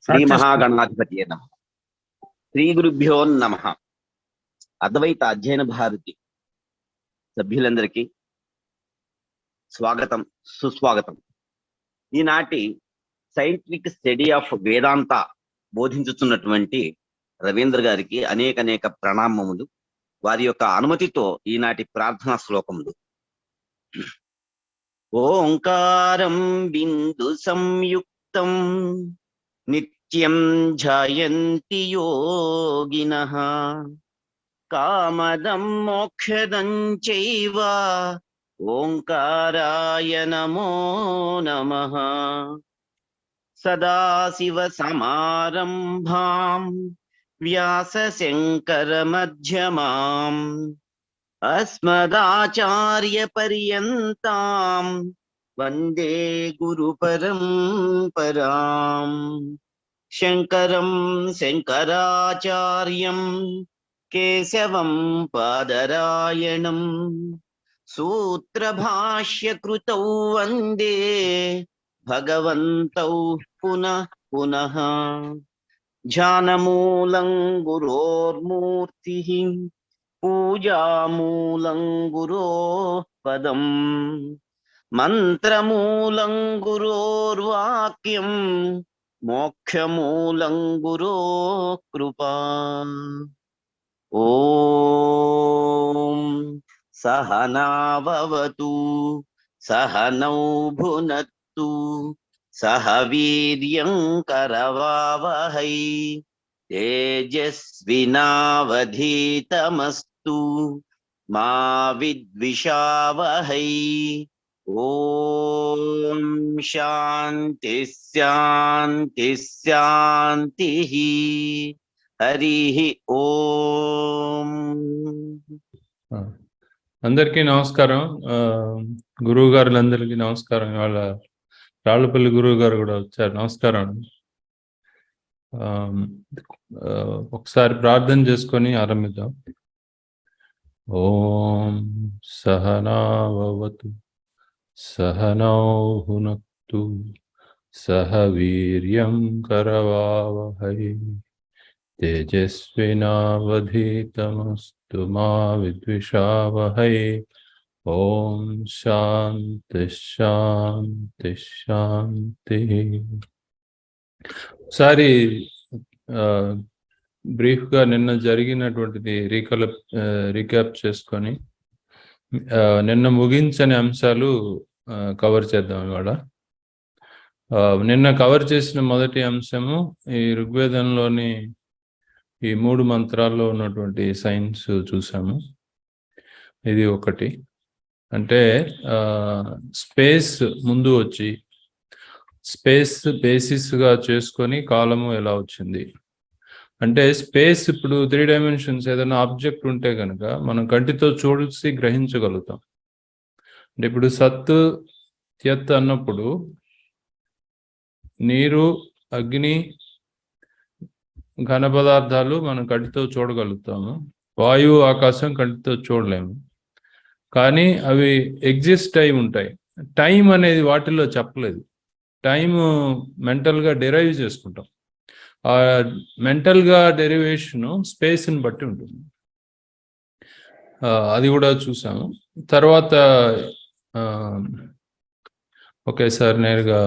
శ్రీ మహాగణాధిపతియే నమః. శ్రీ గురుభ్యో నమః. అద్వైత అధ్యయన భారతి సభ్యులందరికీ స్వాగతం, సుస్వాగతం. ఈనాటి సైంటిఫిక్ స్టడీ ఆఫ్ వేదాంత బోధించుతున్నటువంటి రవీంద్ర గారికి అనేక ప్రణామములు. వారి యొక్క అనుమతితో ఈనాటి ప్రార్థనా శ్లోకములు. ఓంకారం బిందు సంయుక్తం నిత్యం ధ్యాయంతి యోగినః కామదం మోక్షదం చైవ ఓంకారాయ నమో నమః. సదాశివ సమారంభాం వ్యాస శంకర మధ్యమాం అస్మదాచార్య పర్యంతాం వందే గురు పరంపరాం. శంకరం శంకరాచార్యం కేశవం పాదరాయణం సూత్రభాష్యకృతౌ వందే భగవంతౌ పునః పునః. ధ్యానమూలం గురోర్మూర్తిః పూజామూలం గురోః పదం మంత్రమూలం గురోర్వాక్యం మోక్షమూలం గురోః కృపా. ఓం సహనావవతు సహనౌ భునత్తు సహ వీర్యం కరవావహై తేజస్వినావధీతమస్తు మా విద్విషావహై. ఓం శాంతి శాంతి శాంతి. హరి ఓం. అందరికీ నమస్కారం. గురువు గారులందరికీ నమస్కారం. ఇవాళ రాళ్ళపల్లి గురువు గారు కూడా వచ్చారు. నమస్కారం. ఒకసారి ప్రార్థన చేసుకొని ఆరంభిద్దాం. ఓం సహనావతు సహనౌ భునక్తు సహ వీర్యం కరవావహై తేజస్వినావధీతమస్తు మా విద్విషావహై. ఓం శాంతి శాంతి శాంతి. ఒకసారి బ్రీఫ్గా నిన్న జరిగినటువంటిది రీక్యాప్ చేసుకొని నిన్న ముగించని అంశాలు కవర్ చేద్దాం ఇవాళ. నిన్న కవర్ చేసిన మొదటి అంశము ఈ ఋగ్వేదంలోని ఈ 3 మంత్రాల్లో ఉన్నటువంటి సైన్స్ చూసాము. ఇది ఒకటి. అంటే స్పేస్ ముందు వచ్చి స్పేస్ బేసిస్గా చేసుకొని కాలము ఎలా వచ్చింది అంటే, స్పేస్ ఇప్పుడు 3 డైమెన్షన్స్ ఏదైనా ఆబ్జెక్ట్ ఉంటే కనుక మనం కంటితో చూసి గ్రహించగలుగుతాం. అంటే ఇప్పుడు సత్ త్యత్ అన్నప్పుడు నీరు, అగ్ని, ఘన పదార్థాలు మనం కంటితో చూడగలుగుతాము. వాయువు, ఆకాశం కంటితో చూడలేము. కానీ అవి ఎగ్జిస్ట్ అయి ఉంటాయి. టైం అనేది వాటిల్లో చెప్పలేదు. టైము మెంటల్గా డెరైవ్ చేసుకుంటాం. ఆ మెంటల్గా డెరివేషను స్పేస్ని బట్టి ఉంటుంది. అది కూడా చూసాము. తర్వాత ఒకేసారి నేరుగా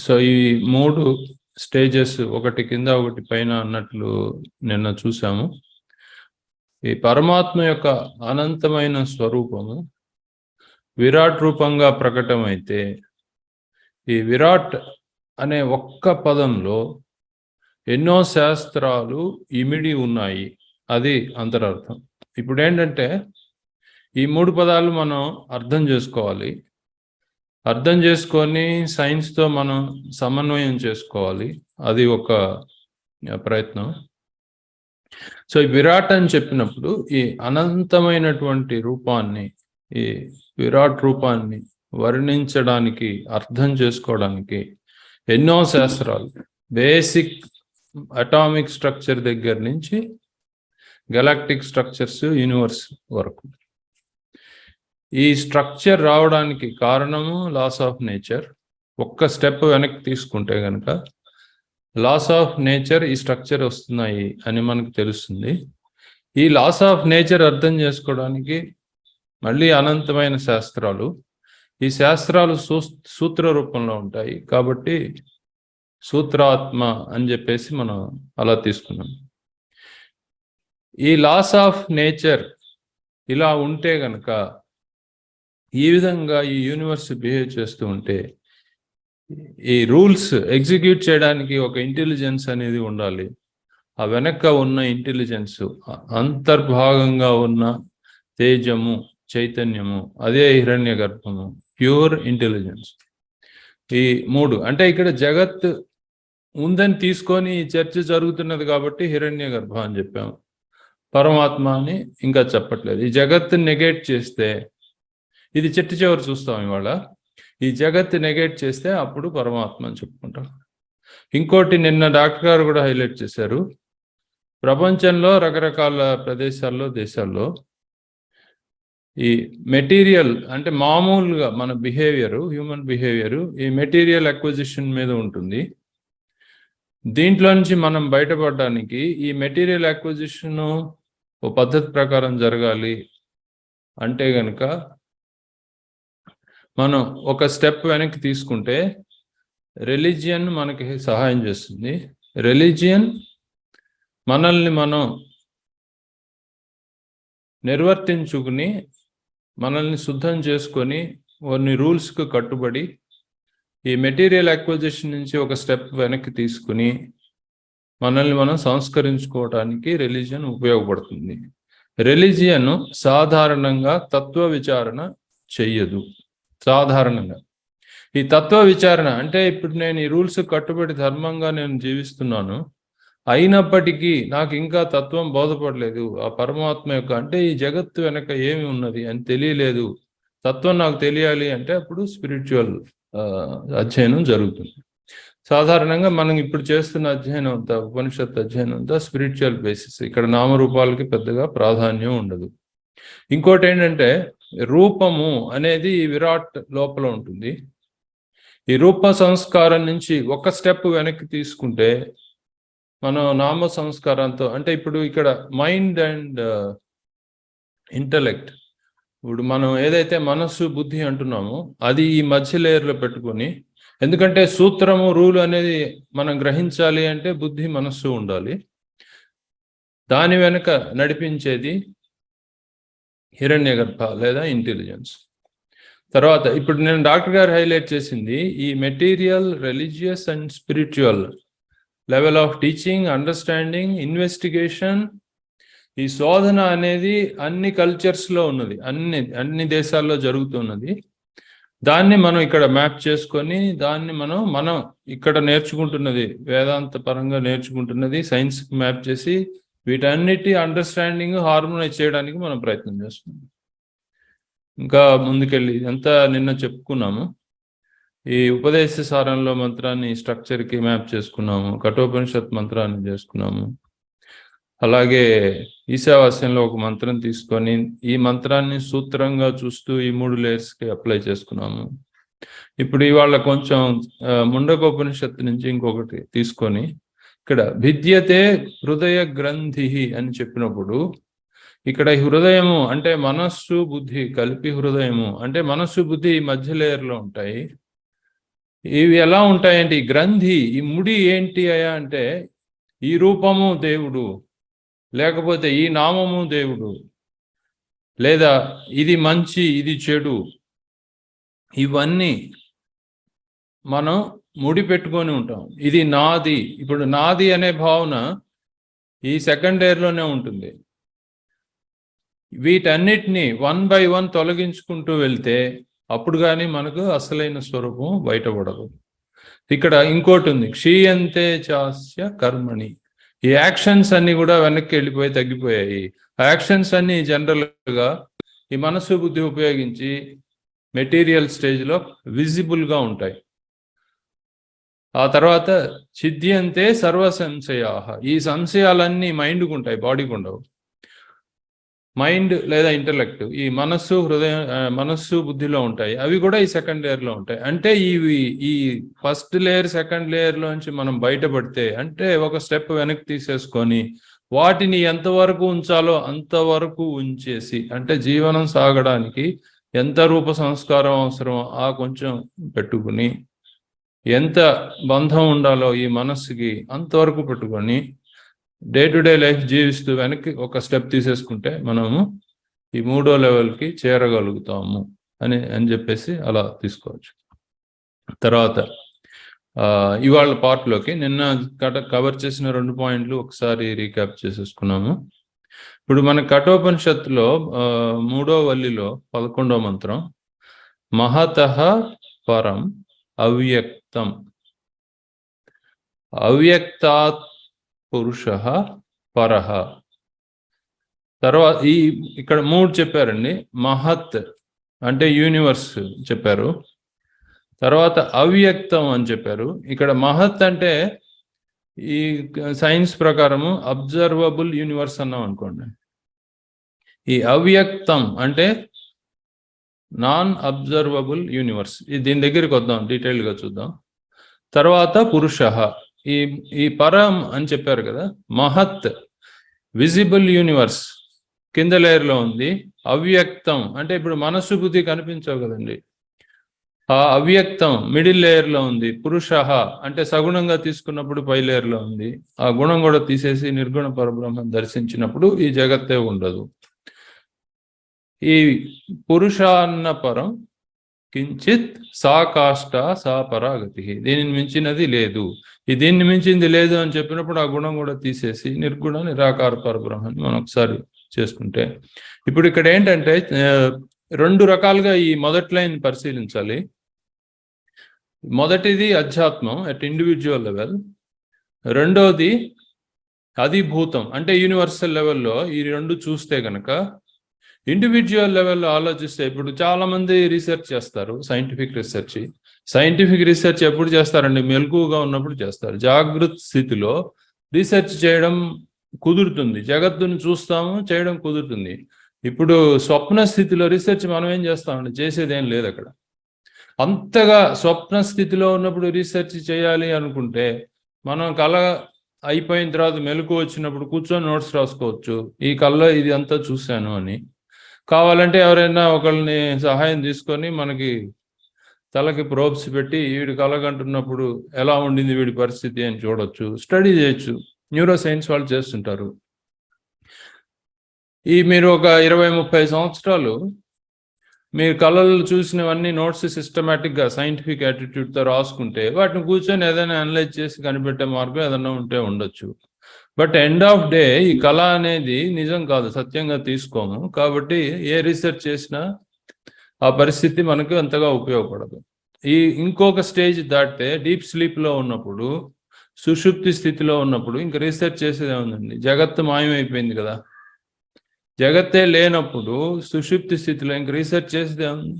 సో ఈ 3 స్టేజెస్, ఒకటి కింద ఒకటి పైన అన్నట్లు నిన్న చూసాము. ఈ పరమాత్మ యొక్క అనంతమైన స్వరూపము విరాట్ రూపంగా ప్రకటమైతే ఈ విరాట్ అనే ఒక్క పదంలో ఎన్నో శాస్త్రాలు ఇమిడి ఉన్నాయి. అది అంతరార్థం. ఇప్పుడు ఏంటంటే ఈ 3 పదాలు మనం అర్థం చేసుకోవాలి. అర్థం చేసుకొని సైన్స్తో మనం సమన్వయం చేసుకోవాలి. అది ఒక ప్రయత్నం. సో ఈ విరాట్ అని చెప్పినప్పుడు ఈ అనంతమైనటువంటి రూపాన్ని, ఈ విరాట్ రూపాన్ని వర్ణించడానికి, అర్థం చేసుకోవడానికి ఎన్నో శాస్త్రాలు, బేసిక్ అటామిక్ స్ట్రక్చర్ దగ్గర నుంచి గెలాక్టిక్ స్ట్రక్చర్స్, యూనివర్స్ వరకు ఈ స్ట్రక్చర్ రావడానికి కారణము లాస్ ఆఫ్ నేచర్. ఒక్క స్టెప్ వెనక్కి తీసుకుంటే కనుక లాస్ ఆఫ్ నేచర్ ఈ స్ట్రక్చర్ వస్తున్నాయి అని మనకు తెలుస్తుంది. ఈ లాస్ ఆఫ్ నేచర్ అర్థం చేసుకోవడానికి మళ్ళీ అనంతమైన శాస్త్రాలు, ఈ శాస్త్రాలు సూత్ర రూపంలో ఉంటాయి కాబట్టి సూత్రాత్మ అని చెప్పేసి మనం అలా తీసుకున్నాం. ఈ లాస్ ఆఫ్ నేచర్ ఇలా ఉంటే గనక ఈ విధంగా ఈ యూనివర్స్ బిహేవ్ చేస్తూ ఉంటే ఈ రూల్స్ ఎగ్జిక్యూట్ చేయడానికి ఒక ఇంటెలిజెన్స్ అనేది ఉండాలి. ఆ వెనక ఉన్న ఇంటెలిజెన్స్, అంతర్భాగంగా ఉన్న తేజము, చైతన్యము, అదే హిరణ్య గర్భము, ప్యూర్ ఇంటెలిజెన్స్. ఈ మూడు అంటే ఇక్కడ జగత్ ఉందని తీసుకొని ఈ చర్చ జరుగుతున్నది కాబట్టి హిరణ్య గర్భ అని చెప్పాము. పరమాత్మ అని ఇంకా చెప్పట్లేదు. ఈ జగత్తు నెగేట్ చేస్తే, ఇది చివరి చూస్తాం ఇవాళ, ఈ జగత్తు నెగేట్ చేస్తే అప్పుడు పరమాత్మ అని చెప్పుకుంటాం. ఇంకోటి నిన్న డాక్టర్ గారు కూడా హైలైట్ చేశారు, ప్రపంచంలో రకరకాల ప్రదేశాల్లో, దేశాల్లో ఈ మెటీరియల్ అంటే మామూలుగా మన బిహేవియరు, హ్యూమన్ బిహేవియరు ఈ మెటీరియల్ అక్విజిషన్ మీద ఉంటుంది. దీంట్లో నుంచి మనం బయటపడడానికి ఈ మెటీరియల్ అక్విజిషన్ ఓ పద్ధతి ప్రకారం జరగాలి అంటే గనక మనం ఒక స్టెప్ వెనక్కి తీసుకుంటే రిలీజియన్ మనకి సహాయం చేస్తుంది. రిలీజియన్ మనల్ని మనం నిర్వర్తించుకుని, మనల్ని శుద్ధం చేసుకొని, కొన్ని రూల్స్కు కట్టుబడి ఈ మెటీరియల్ అక్విజిషన్ నుంచి ఒక స్టెప్ వెనక్కి తీసుకుని మనల్ని మనం సంస్కరించుకోవడానికి రిలీజియన్ ఉపయోగపడుతుంది. రిలీజియన్ సాధారణంగా తత్వ విచారణ చెయ్యదు. సాధారణంగా ఈ తత్వ విచారణ అంటే ఇప్పుడు నేను ఈ రూల్స్ కట్టుబడి ధర్మంగా నేను జీవిస్తున్నాను, అయినప్పటికీ నాకు ఇంకా తత్వం బోధపడలేదు, ఆ పరమాత్మ యొక్క అంటే ఈ జగత్తు వెనక ఏమి ఉన్నది అని తెలియలేదు, తత్వం నాకు తెలియాలి అంటే అప్పుడు స్పిరిచువల్ అధ్యయనం జరుగుతుంది. సాధారణంగా మనం ఇప్పుడు చేస్తున్న అధ్యయనం అంతా, ఉపనిషత్తు అధ్యయనం అంతా స్పిరిచువల్ బేసిస్. ఇక్కడ నామరూపాలకి పెద్దగా ప్రాధాన్యం ఉండదు. ఇంకోటి ఏంటంటే రూపము అనేది ఈ విరాట్ లోపల ఉంటుంది. ఈ రూప సంస్కారం నుంచి ఒక స్టెప్ వెనక్కి తీసుకుంటే మనం నామ సంస్కారంతో, అంటే ఇప్పుడు ఇక్కడ మైండ్ అండ్ ఇంటలెక్ట్, ఇప్పుడు మనం ఏదైతే మనస్సు బుద్ధి అంటున్నామో అది ఈ మధ్య లేయర్లో పెట్టుకొని, ఎందుకంటే సూత్రము రూలు అనేది మనం గ్రహించాలి అంటే బుద్ధి మనస్సు ఉండాలి, దాని వెనుక నడిపించేది హిరణ్యగర్భ లేదా ఇంటెలిజెన్స్. తర్వాత ఇప్పుడు నేను డాక్టర్ గారు హైలైట్ చేసింది ఈ material, religious and spiritual level of teaching, understanding, investigation. ఈ శోధన అనేది అన్ని కల్చర్స్లో ఉన్నది, అన్ని దేశాల్లో జరుగుతున్నది. దాన్ని మనం ఇక్కడ మ్యాప్ చేసుకొని దాన్ని మనం ఇక్కడ నేర్చుకుంటున్నది, వేదాంత పరంగా నేర్చుకుంటున్నది సైన్స్ మ్యాప్ చేసి వీటన్నిటి అండర్స్టాండింగ్ హార్మోనైజ్ చేయడానికి మనం ప్రయత్నం చేస్తున్నాం. ఇంకా ముందుకెళ్ళి ఇదంతా నిన్న చెప్పుకున్నాము. ఈ ఉపదేశ సారంలో మంత్రాన్ని స్ట్రక్చర్కి మ్యాప్ చేసుకున్నాము, కఠోపనిషత్ మంత్రాన్ని చేసుకున్నాము. అలాగే ఈశావాస్యంలో ఒక మంత్రం తీసుకొని ఈ మంత్రాన్ని సూత్రంగా చూస్తూ ఈ 3 లేయర్స్కి అప్లై చేసుకున్నాము. ఇప్పుడు ఇవాళ కొంచెం ముండకోపనిషత్తు నుంచి ఇంకొకటి తీసుకొని ఇక్కడ భిద్యతే హృదయ గ్రంథి అని చెప్పినప్పుడు ఇక్కడ హృదయము అంటే మనస్సు బుద్ధి కలిపి హృదయము అంటే మనస్సు బుద్ధి ఈ మధ్య లేయర్లో ఉంటాయి. ఇవి ఎలా ఉంటాయంటే ఈ గ్రంథి, ఈ ముడి ఏంటి అయ్యా అంటే ఈ రూపము దేవుడు, లేకపోతే ఈ నామము దేవుడు, లేదా ఇది మంచి ఇది చెడు, ఇవన్నీ మనం ముడి పెట్టుకొని ఉంటాం. ఇది నాది, ఇప్పుడు నాది అనే భావన ఈ సెకండ్ లేయర్లోనే ఉంటుంది. వీటన్నిటినీ 1 by 1 తొలగించుకుంటూ వెళ్తే అప్పుడు కానీ మనకు అసలైన స్వరూపం బయటపడదు. ఇక్కడ ఇంకోటి ఉంది, క్షీయంతే చాస్య కర్మణి. ఈ యాక్షన్స్ అన్ని కూడా వెనక్కి వెళ్ళిపోయి తగ్గిపోయాయి. యాక్షన్స్ అన్ని జనరల్గా ఈ మనస్సు బుద్ధి ఉపయోగించి మెటీరియల్ స్టేజ్లో విజిబుల్గా ఉంటాయి. ఆ తర్వాత ఛిద్యంతే సర్వ సంశయాః, ఈ సంశయాలన్నీ మైండ్కు ఉంటాయి, బాడీకి ఉండవు. మైండ్ లేదా ఇంటలెక్ట్, ఈ మనస్సు హృదయం, మనస్సు బుద్ధిలో ఉంటాయి. అవి కూడా ఈ సెకండ్ లేయర్లో ఉంటాయి. అంటే ఈ ఫస్ట్ లేయర్ సెకండ్ లేయర్లోంచి మనం బయటపడితే, అంటే ఒక స్టెప్ వెనక్కి తీసేసుకొని వాటిని ఎంతవరకు ఉంచాలో అంతవరకు ఉంచేసి, అంటే జీవనం సాగడానికి ఎంత రూప సంస్కారం అవసరమో ఆ కొంచెం పెట్టుకుని, ఎంత బంధం ఉండాలో ఈ మనస్సుకి అంతవరకు పెట్టుకొని డే టు డే లైఫ్ జీవిస్తూ వెనక్కి ఒక స్టెప్ తీసేసుకుంటే మనము ఈ 3వ లెవెల్కి చేరగలుగుతాము అని చెప్పేసి అలా తీసుకోవచ్చు. తర్వాత ఇవాళ పార్ట్లోకి నిన్న కవర్ చేసిన 2 పాయింట్లు ఒకసారి రీక్యాప్ చేసేసుకున్నాము. ఇప్పుడు మన కఠోపనిషత్తులో 3వ వల్లిలో 11వ మంత్రం, మహతః పరం అవ్యక్తం, అవ్యక్తాత్ పురుషః పరః. తర్వాత ఇక్కడ 3 చెప్పారండి. మహత్ అంటే యూనివర్స్ చెప్పారు, తర్వాత అవ్యక్తం అని చెప్పారు. ఇక్కడ మహత్ అంటే ఈ సైన్స్ ప్రకారము అబ్జర్వబుల్ యూనివర్స్ అన్నాం అనుకోండి. ఈ అవ్యక్తం అంటే నాన్ అబ్జర్వబుల్ యూనివర్స్. దీని దగ్గరికి వద్దాం, డీటెయిల్గా చూద్దాం. తర్వాత పురుషః, ఈ పరం అని చెప్పారు కదా. మహత్ విజిబుల్ యూనివర్స్ కింద లేయర్లో ఉంది. అవ్యక్తం అంటే ఇప్పుడు మనస్సు బుద్ధి కనిపించవు కదండి, ఆ అవ్యక్తం మిడిల్ లేయర్లో ఉంది. పురుషః అంటే సగుణంగా తీసుకున్నప్పుడు పై లేయర్లో ఉంది. ఆ గుణం కూడా తీసేసి నిర్గుణ పరబ్రహ్మం దర్శించినప్పుడు ఈ జగత్తే ఉండదు. ఈ పురుషాన్న పరం కించిత్ సా కాష్ట సా పరాగతి, దీనిని మించినది లేదు. దీన్ని మించింది లేదు అని చెప్పినప్పుడు ఆ గుణం కూడా తీసేసి నిర్గుణ నిరాకార పరబ్రహ్మని మనం ఒకసారి చేసుకుంటే, ఇప్పుడు ఇక్కడ ఏంటంటే 2 రకాలుగా ఈ మొదటి లైన్ పరిశీలించాలి. మొదటిది అధ్యాత్మం అట్ ఇండివిజువల్ లెవెల్, రెండోది అధిభూతం అంటే యూనివర్సల్ లెవెల్లో. ఈ 2 చూస్తే కనుక ఇండివిజువల్ లెవెల్లో ఆలోచిస్తే, ఇప్పుడు చాలా మంది రీసెర్చ్ చేస్తారు, సైంటిఫిక్ రీసెర్చ్ ఎప్పుడు చేస్తారండి? మెలకువగా ఉన్నప్పుడు చేస్తారు. జాగృత స్థితిలో రీసెర్చ్ చేయడం కుదురుతుంది, జగత్తును చూస్తాము, చేయడం కుదురుతుంది. ఇప్పుడు స్వప్న స్థితిలో రీసెర్చ్ మనం ఏం చేస్తామండి? చేసేదేం లేదు అక్కడ. అంతగా స్వప్న స్థితిలో ఉన్నప్పుడు రీసెర్చ్ చేయాలి అనుకుంటే మనం కళ అయిపోయిన తర్వాత మెలకువ వచ్చినప్పుడు కూర్చొని నోట్స్ రాసుకోవచ్చు, ఈ కళలో ఇది అంతా చూశాను అని. కావాలంటే ఎవరైనా ఒకళ్ళని సహాయం తీసుకొని మనకి తలకి ప్రోబ్స్ పెట్టి వీడి కలగంటున్నప్పుడు ఎలా ఉండింది వీడి పరిస్థితి అని చూడొచ్చు, స్టడీ చేయొచ్చు. న్యూరో సైన్స్ వాళ్ళు చేస్తుంటారు. మీరు ఒక 20-30 సంవత్సరాలు మీరు కళలు చూసినవన్నీ నోట్స్ సిస్టమేటిక్గా సైంటిఫిక్ యాటిట్యూడ్తో రాసుకుంటే వాటిని కూర్చొని ఏదైనా అనలైజ్ చేసి కనిపెట్టే మార్గం ఏదైనా ఉంటే ఉండొచ్చు. బట్ ఎండ్ ఆఫ్ డే ఈ కళ అనేది నిజం కాదు, సత్యంగా తీసుకోము. కాబట్టి ఏ రీసెర్చ్ చేసినా ఆ పరిస్థితి మనకు అంతగా ఉపయోగపడదు. ఇంకొక స్టేజ్ దాటితే డీప్ స్లీప్లో ఉన్నప్పుడు, సుషుప్తి స్థితిలో ఉన్నప్పుడు ఇంకా రీసెర్చ్ చేసేది ఏముందండి? జగత్తు మాయమైపోయింది కదా. జగత్తే లేనప్పుడు సుషుప్తి స్థితిలో ఇంక రీసెర్చ్ చేసేది ఏముంది?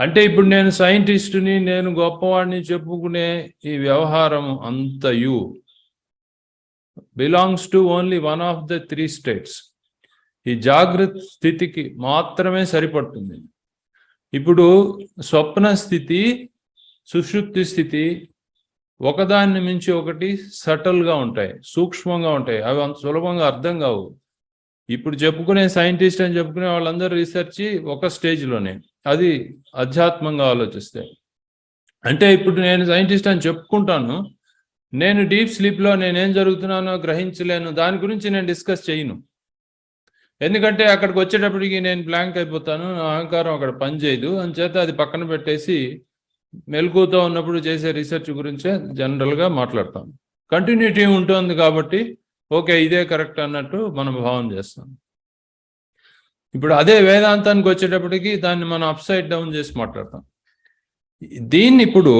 అంటే ఇప్పుడు నేను సైంటిస్టుని, నేను గొప్పవాడిని చెప్పుకునే ఈ వ్యవహారం అంతయు belongs to only one of the 3 states. ఈ జాగృత స్థితికి మాత్రమే సరిపడుతుంది. ఇప్పుడు స్వప్న స్థితి, సుషుప్తి స్థితి ఒకదాన్ని మించి ఒకటి సటల్గా ఉంటాయి, సూక్ష్మంగా ఉంటాయి. అవి అంత సులభంగా అర్థం కావు. ఇప్పుడు చెప్పుకునే సైంటిస్ట్ అని చెప్పుకునే వాళ్ళందరూ రీసెర్చ్ ఒక స్టేజ్లోనే, అది అధ్యాత్మంగా ఆలోచిస్తే. అంటే ఇప్పుడు నేను సైంటిస్ట్ అని చెప్పుకుంటాను, నేను డీప్ స్లీప్లో నేనేం జరుగుతున్నానో గ్రహించలేను, దాని గురించి నేను డిస్కస్ చేయను. ఎందుకంటే అక్కడికి వచ్చేటప్పటికి నేను బ్లాంక్ అయిపోతాను, నా అహంకారం అక్కడ పనిచేయదు. అంచేత అది పక్కన పెట్టేసి మెలకువతో ఉన్నప్పుడు చేసే రీసెర్చ్ గురించే జనరల్గా మాట్లాడతాం. కంటిన్యూటీ ఉంటుంది కాబట్టి ఓకే ఇదే కరెక్ట్ అన్నట్టు మనం భావన చేస్తాం. ఇప్పుడు అదే వేదాంతానికి వచ్చేటప్పటికి దాన్ని మనం అప్సైడ్ డౌన్ చేసి మాట్లాడతాం. దీన్ని ఇప్పుడు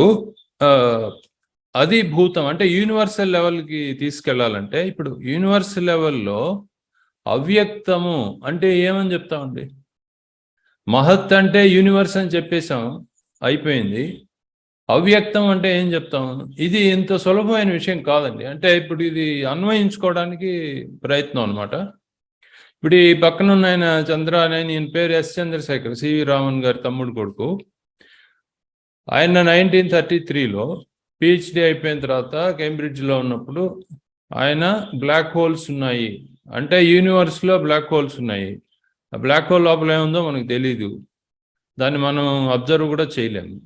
అధిభూతం అంటే యూనివర్సల్ లెవెల్కి తీసుకెళ్లాలంటే, ఇప్పుడు యూనివర్సల్ లెవెల్లో అవ్యక్తము అంటే ఏమని చెప్తామండి? మహత్ అంటే యూనివర్స్ అని చెప్పేశాం, అయిపోయింది. అవ్యక్తం అంటే ఏం చెప్తాం? ఇది ఇంత సులభమైన విషయం కాదండి. అంటే ఇప్పుడు ఇది అన్వయించుకోవడానికి ప్రయత్నం అనమాట. ఇప్పుడు ఈ పక్కన ఉన్న ఆయన చంద్ర అనే ఈయన పేరు ఎస్ చంద్రశేఖర్, సివి రామన్ గారి తమ్ముడు కొడుకు. ఆయన 1933లో పిహెచ్డి అయిపోయిన తర్వాత కేంబ్రిడ్జ్లో ఉన్నప్పుడు ఆయన బ్లాక్ హోల్స్ ఉన్నాయి అంటే యూనివర్స్లో బ్లాక్ హోల్స్ ఉన్నాయి, ఆ బ్లాక్ హోల్ లోపల ఏముందో మనకు తెలీదు, దాన్ని మనం అబ్జర్వ్ కూడా చేయలేము,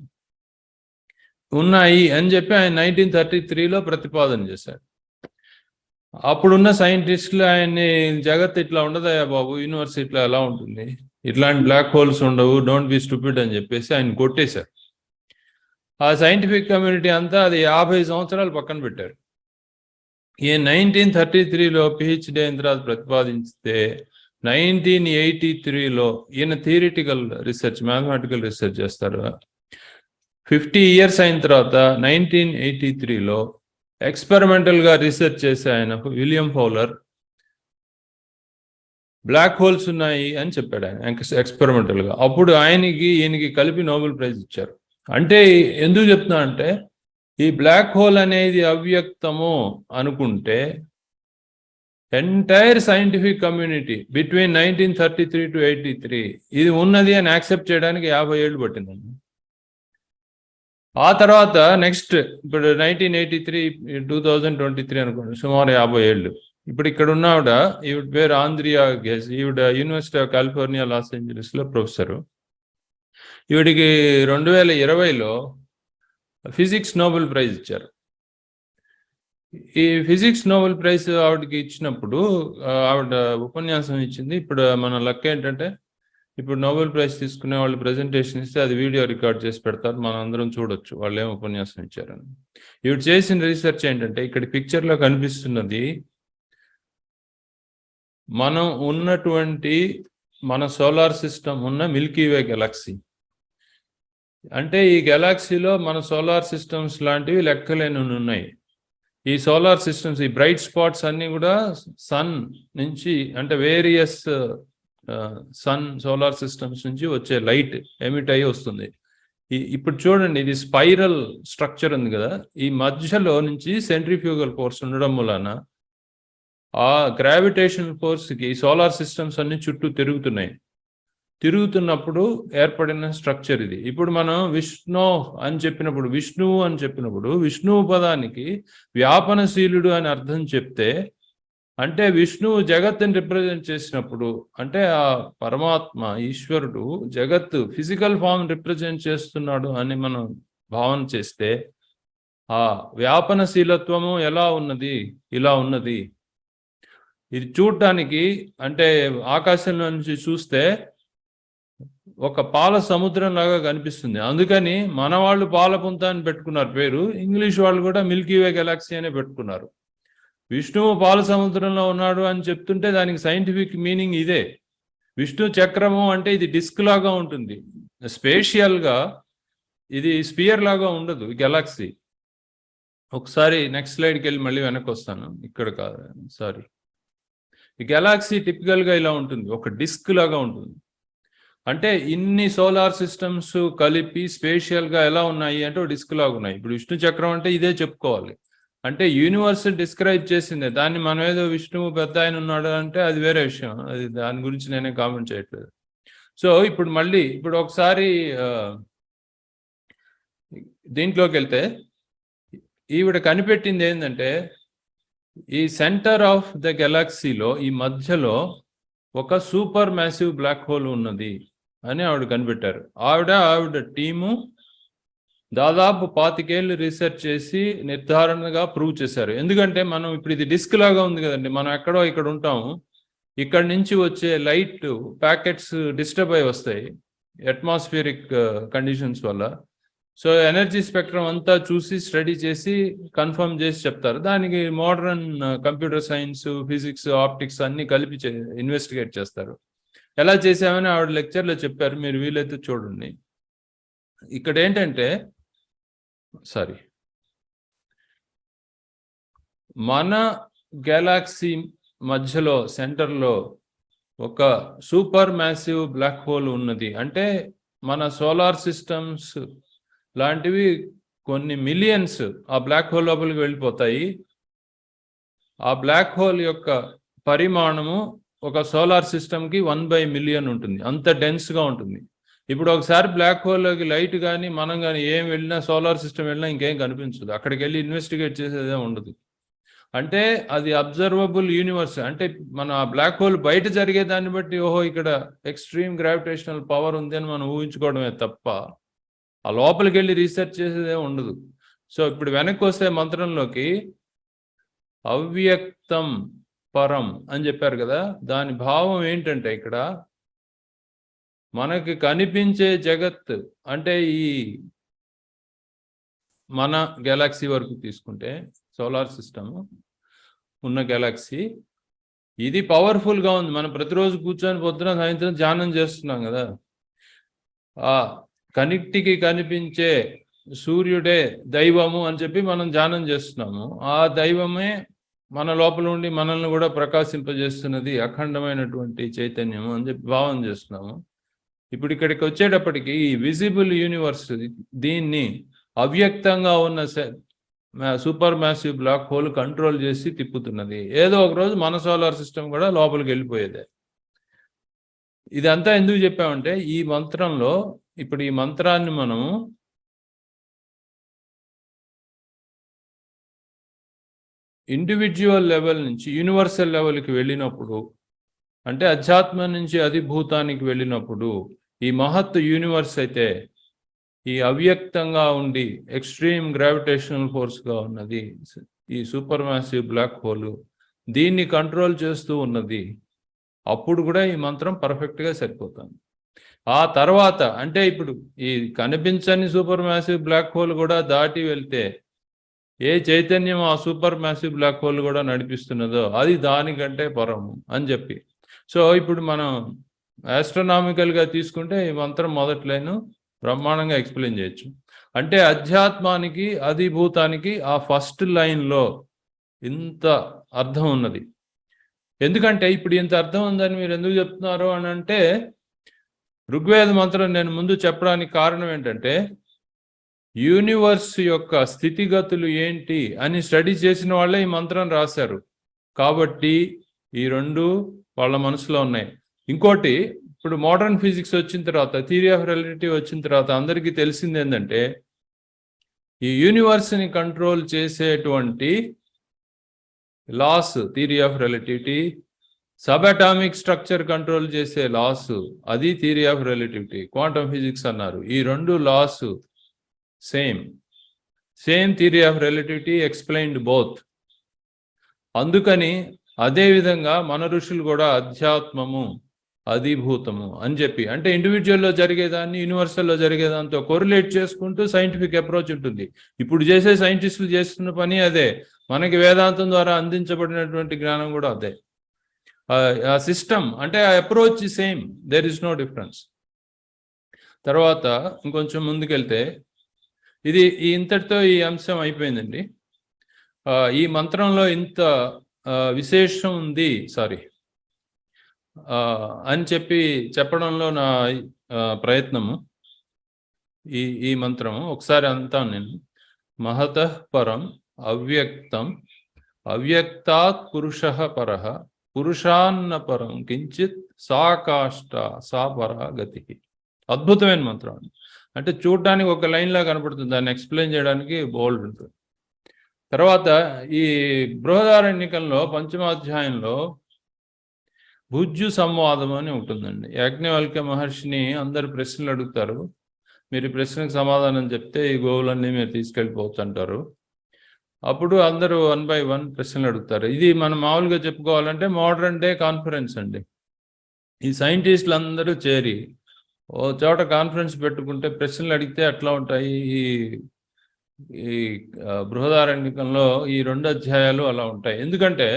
ఉన్నాయి అని చెప్పి ఆయన 1933లో ప్రతిపాదన చేశారు. అప్పుడున్న సైంటిస్టులు ఆయన్ని జగత్ ఇట్లా ఉండదయ్యా బాబు, యూనివర్స్ ఇట్లా ఎలా ఉంటుంది, ఇట్లాంటి బ్లాక్ హోల్స్ ఉండవు, డోంట్ బి స్టూపిడ్ అని చెప్పేసి ఆయన కొట్టేశారు. ఆ సైంటిఫిక్ కమ్యూనిటీ అంతా అది 50 సంవత్సరాలు పక్కన పెట్టారు. ఈ 1933లో పిహెచ్డి అయిన తర్వాత ప్రతిపాదించితే 1983లో ఈయన థియరిటికల్ రీసెర్చ్, మ్యాథమెటికల్ రీసెర్చ్ చేస్తారు. 50 years అయిన తర్వాత 1983లో ఎక్స్పెరిమెంటల్గా రీసెర్చ్ చేసే ఆయన విలియం ఫౌలర్ బ్లాక్ హోల్స్ ఉన్నాయి అని చెప్పాడు ఆయన ఎక్స్పెరిమెంటల్గా. అప్పుడు ఈయనకి కలిపి నోబెల్ ప్రైజ్ ఇచ్చారు. అంటే ఎందుకు చెప్తున్నా అంటే ఈ బ్లాక్ హోల్ అనేది అవ్యక్తము అనుకుంటే entire scientific community between 1933 to 83 ఇది ఉన్నది అని యాక్సెప్ట్ చేయడానికి 50 ఏళ్ళు పట్టిందండి. ఆ తర్వాత నెక్స్ట్ ఇప్పుడు 1983 2023 అనుకోండి, సుమారు 50 ఏళ్ళు. ఇప్పుడు ఇక్కడ ఉన్న ఈవిడ పేరు ఆంద్రియా గెస్, ఈవిడ యూనివర్సిటీ ఆఫ్ కాలిఫోర్నియా లాస్ ఏంజలీస్లో ప్రొఫెసరు. ఈవిడికి 2020లో ఫిజిక్స్ నోబెల్ ప్రైజ్ ఇచ్చారు. ఈ ఫిజిక్స్ నోబెల్ ప్రైజ్ ఆవిడకి ఇచ్చినప్పుడు ఆవిడ ఉపన్యాసం ఇచ్చింది. ఇప్పుడు మన లక్ ఏంటంటే ఇప్పుడు నోబెల్ ప్రైజ్ తీసుకునే వాళ్ళు ప్రెజెంటేషన్ ఇస్తే అది వీడియో రికార్డ్ చేసి పెడతారు, మనం అందరం చూడొచ్చు వాళ్ళు ఏం ఉపన్యాసం ఇచ్చారని. ఈవిడ చేసిన రీసెర్చ్ ఏంటంటే ఇక్కడ పిక్చర్లో కనిపిస్తున్నది మనం ఉన్నటువంటి మన సోలార్ సిస్టమ్ ఉన్న మిల్కీవే గెలాక్సీ. అంటే ఈ గెలాక్సీలో మన సోలార్ సిస్టమ్స్ లాంటివి లెక్కలేని ఉన్నాయి. ఈ సోలార్ సిస్టమ్స్, ఈ బ్రైట్ స్పాట్స్ అన్నీ కూడా సన్ నుంచి అంటే వేరియస్ సన్ సోలార్ సిస్టమ్స్ నుంచి వచ్చే లైట్ ఎమిట్ అయ్యి వస్తుంది. ఇప్పుడు చూడండి, ఇది స్పైరల్ స్ట్రక్చర్ ఉంది కదా, ఈ మధ్యలో నుంచి సెంట్రిఫ్యూగల్ ఫోర్స్ ఉండడం వలన ఆ గ్రావిటేషన్ ఫోర్స్కి సోలార్ సిస్టమ్స్ అన్ని చుట్టూ తిరుగుతున్నప్పుడు ఏర్పడిన స్ట్రక్చర్ ఇది. ఇప్పుడు మనం విష్ణువు అని చెప్పినప్పుడు విష్ణువు పదానికి వ్యాపనశీలుడు అని అర్థం చెప్తే, అంటే విష్ణువు జగత్తుని రిప్రజెంట్ చేసినప్పుడు, అంటే ఆ పరమాత్మ ఈశ్వరుడు జగత్తు ఫిజికల్ ఫామ్ రిప్రజెంట్ చేస్తున్నాడు అని మనం భావన చేస్తే, ఆ వ్యాపనశీలత్వము ఎలా ఉన్నది, ఇలా ఉన్నది. ఇది చూడటానికి అంటే ఆకాశంలో నుంచి చూస్తే ఒక పాల సముద్రం లాగా కనిపిస్తుంది. అందుకని మన వాళ్ళు పాలపుంత అని పెట్టుకున్నారు పేరు, ఇంగ్లీష్ వాళ్ళు కూడా మిల్కీవే గెలాక్సీ అనే పెట్టుకున్నారు. విష్ణువు పాల సముద్రంలో ఉన్నాడు అని చెప్తుంటే దానికి సైంటిఫిక్ మీనింగ్ ఇదే. విష్ణు చక్రము అంటే ఇది డిస్క్ లాగా ఉంటుంది, స్పేషియల్గా ఇది స్పియర్ లాగా ఉండదు గెలాక్సీ. ఒకసారి నెక్స్ట్ స్లైడ్కి వెళ్ళి మళ్ళీ వెనక్కి వస్తాను, ఇక్కడ కాదు సారీ. ఈ గెలాక్సీ టిపికల్గా ఇలా ఉంటుంది, ఒక డిస్క్ లాగా ఉంటుంది. అంటే ఇన్ని సోలార్ సిస్టమ్స్ కలిపి స్పేషియల్గా ఎలా ఉన్నాయి అంటే డిస్క్ లాగా ఉన్నాయి. ఇప్పుడు విష్ణు చక్రం అంటే ఇదే చెప్పుకోవాలి. అంటే యూనివర్స్ డిస్క్రైబ్ చేసిందే, దాన్ని మనం ఏదో విష్ణువు పెద్ద ఆయన ఉన్నాడు అంటే అది వేరే విషయం, అది దాని గురించి నేనే కామెంట్ చేయట్లేదు. సో ఇప్పుడు ఒకసారి దీంట్లోకి వెళ్తే ఈవిడ కనిపెట్టింది ఏంటంటే ఈ సెంటర్ ఆఫ్ ద గెలాక్సీలో ఈ మధ్యలో ఒక సూపర్ మ్యాసివ్ బ్లాక్ హోల్ ఉన్నది అని ఆవిడ కనిపెట్టారు. ఆవిడ టీము దాదాపు 25 ఏళ్ళు రీసెర్చ్ చేసి నిర్ధారణగా ప్రూవ్ చేశారు. ఎందుకంటే మనం ఇప్పుడు ఇది డిస్క్ లాగా ఉంది కదండి, మనం ఎక్కడో ఇక్కడ ఉంటాము, ఇక్కడ నుంచి వచ్చే లైట్ ప్యాకెట్స్ డిస్టర్బ్ అయి వస్తాయి అట్మాస్ఫియరిక్ కండిషన్స్ వల్ల. సో ఎనర్జీ స్పెక్ట్రమ్ అంతా చూసి స్టడీ చేసి కన్ఫర్మ్ చేసి చెప్తారు. దానికి modern computer science, physics, optics అన్ని కలిపి ఇన్వెస్టిగేట్ చేస్తారు. ఎలా చేసామని ఆవిడ లెక్చర్లో చెప్పారు, మీరు వీలైతే చూడండి. ఇక్కడ ఏంటంటే మన గెలాక్సీ మధ్యలో సెంటర్లో ఒక సూపర్ మ్యాసివ్ బ్లాక్ హోల్ ఉన్నది. అంటే మన సోలార్ సిస్టమ్స్ లాంటివి కొన్ని మిలియన్స్ ఆ బ్లాక్ హోల్ లోపలికి వెళ్ళిపోతాయి. ఆ బ్లాక్ హోల్ యొక్క పరిమాణము ఒక సోలార్ సిస్టమ్కి 1/1,000,000 ఉంటుంది, అంత డెన్స్గా ఉంటుంది. ఇప్పుడు ఒకసారి బ్లాక్ హోల్లోకి లైట్ కానీ మనం కానీ ఏం వెళ్ళినా, సోలార్ సిస్టమ్ వెళ్ళినా ఇంకేం కనిపించదు, అక్కడికి వెళ్ళి ఇన్వెస్టిగేట్ చేసేదే ఉండదు. అంటే అది అబ్జర్వబుల్ యూనివర్స్. అంటే మన బ్లాక్ హోల్ బయట జరిగే దాన్ని బట్టి ఓహో ఇక్కడ ఎక్స్ట్రీమ్ గ్రావిటేషనల్ పవర్ ఉంది అని మనం ఊహించుకోవడమే తప్ప ఆ లోపలికి వెళ్ళి రీసెర్చ్ చేసేదే ఉండదు. సో ఇప్పుడు వెనక్కి వస్తే మంత్రంలోకి అవ్యక్తం పరం అని చెప్పారు కదా, దాని భావం ఏంటంటే ఇక్కడ మనకి కనిపించే జగత్ అంటే ఈ మన గెలాక్సీ వరకు తీసుకుంటే, సోలార్ సిస్టమ్ ఉన్న గెలాక్సీ ఇది పవర్ఫుల్గా ఉంది. మనం ప్రతిరోజు కూర్చొని పొద్దున సాయంత్రం ధ్యానం చేస్తున్నాం కదా, ఆ కనిటికి కనిపించే సూర్యుడే దైవము అని చెప్పి మనం ధ్యానం చేస్తున్నాము. ఆ దైవమే మన లోపల ఉండి మనల్ని కూడా ప్రకాశింపజేస్తున్నది, అఖండమైనటువంటి చైతన్యము అని చెప్పి భావం చేస్తున్నాము. ఇప్పుడు ఇక్కడికి వచ్చేటప్పటికి ఈ విజిబుల్ యూనివర్స్ దీన్ని అవ్యక్తంగా ఉన్న super massive black hole control చేసి తిప్పుతున్నది. ఏదో ఒక రోజు మన సోలార్ సిస్టమ్ కూడా లోపలికి వెళ్ళిపోయేదే. ఇదంతా ఎందుకు చెప్పామంటే ఈ మంత్రంలో, ఇప్పుడు ఈ మంత్రాన్ని మనము ఇండివిజువల్ లెవెల్ నుంచి యూనివర్సల్ లెవెల్కి వెళ్ళినప్పుడు, అంటే అధ్యాత్మం నుంచి అధిభూతానికి వెళ్ళినప్పుడు, ఈ మహత్ యూనివర్స్ అయితే ఈ అవ్యక్తంగా ఉండి ఎక్స్ట్రీమ్ గ్రావిటేషనల్ ఫోర్స్గా ఉన్నది ఈ సూపర్ మ్యాసివ్ బ్లాక్ హోల్, దీన్ని కంట్రోల్ చేస్తూ ఉన్నది. అప్పుడు కూడా ఈ మంత్రం పర్ఫెక్ట్గా సరిపోతుంది. ఆ తర్వాత అంటే ఇప్పుడు ఈ కనిపించని సూపర్ మ్యాసివ్ బ్లాక్ హోల్ కూడా దాటి వెళ్తే ఏ చైతన్యం ఆ సూపర్ మ్యాసివ్ బ్లాక్ హోల్ కూడా నడిపిస్తున్నదో అది దానికంటే పరము అని చెప్పి. సో ఇప్పుడు మనం ఆస్ట్రనామికల్గా తీసుకుంటే ఈ మంత్రం మొదటి లైన్ బ్రహ్మాండంగా ఎక్స్ప్లెయిన్ చేయొచ్చు. అంటే అధ్యాత్మానికి అధిభూతానికి ఆ ఫస్ట్ లైన్లో ఇంత అర్థం ఉన్నది. ఎందుకంటే ఇప్పుడు ఇంత అర్థం ఉందని మీరు ఎందుకు చెప్తున్నారు అని అంటే, ఋగ్వేద మంత్రం నేను ముందు చెప్పడానికి కారణం ఏంటంటే, యూనివర్స్ యొక్క స్థితిగతులు ఏంటి అని స్టడీ చేసిన వాళ్ళే ఈ మంత్రం రాశారు కాబట్టి ఈ రెండు వాళ్ళ మనసులో ఉన్నాయి. ఇంకోటి, ఇప్పుడు మోడర్న్ ఫిజిక్స్ వచ్చిన తర్వాత, థియరీ ఆఫ్ రిలేటివిటీ వచ్చిన తర్వాత అందరికీ తెలిసింది ఏంటంటే, ఈ యూనివర్స్ని కంట్రోల్ చేసేటువంటి laws, theory of relativity, subatomic structure control చేసే లాస్, అది theory of relativity, quantum physics అన్నారు. ఈ రెండు laws same theory of relativity explained both. అందుకని అదేవిధంగా మన ఋషులు కూడా అధ్యాత్మము అధిభూతము అని చెప్పి, అంటే ఇండివిజువల్లో జరిగేదాన్ని యూనివర్సల్లో జరిగేదాంతో కొరిలేట్ చేసుకుంటూ సైంటిఫిక్ అప్రోచ్ ఉంటుంది. ఇప్పుడు చేసే సైంటిస్టులు చేస్తున్న పని అదే, మనకి వేదాంతం ద్వారా అందించబడినటువంటి జ్ఞానం కూడా అదే. ఆ సిస్టమ్ అంటే ఆ approach same, there is no difference. తర్వాత ఇంకొంచెం ముందుకెళ్తే, ఇది ఇంతటితో ఈ అంశం అయిపోయిందండి. ఈ మంత్రంలో ఇంత విశేషం ఉంది అని చెప్పడంలో నా ప్రయత్నము. ఈ మంత్రము ఒకసారి అంటాను నేను. మహతః పరం అవ్యక్తం అవ్యక్తాత్ పురుషః పరః పురుషాన్న పరం కించిత్ సాకాష్ట సా పరాగతి. అద్భుతమైన మంత్రం. అంటే చూడటానికి ఒక లైన్లా కనపడుతుంది, దాన్ని ఎక్స్ప్లెయిన్ చేయడానికి బోల్డ్ ఉంటుంది. తర్వాత ఈ బృహదారణ్యకంలో పంచమాధ్యాయంలో భుజ్యు సంవాదం అని ఉంటుందండి. యాజ్ఞవల్క్య మహర్షిని అందరు ప్రశ్నలు అడుగుతారు, మీరు ప్రశ్నకు సమాధానం చెప్తే ఈ గోవులన్నీ మీరు తీసుకెళ్ళిపోవచ్చు అంటారు. అప్పుడు అందరూ 1 by 1 ప్రశ్నలు అడుగుతారు. ఇది మనం మామూలుగా చెప్పుకోవాలంటే మోడర్న్ డే కాన్ఫరెన్స్ అండి. ఈ సైంటిస్టులు అందరూ చేరి ఓ చోట కాన్ఫరెన్స్ పెట్టుకుంటే ప్రశ్నలు అడిగితే అట్లా ఉంటాయి. ఈ బృహదారణ్యకంలో ఈ 2 అధ్యాయాలు అలా ఉంటాయి. ఎందుకంటే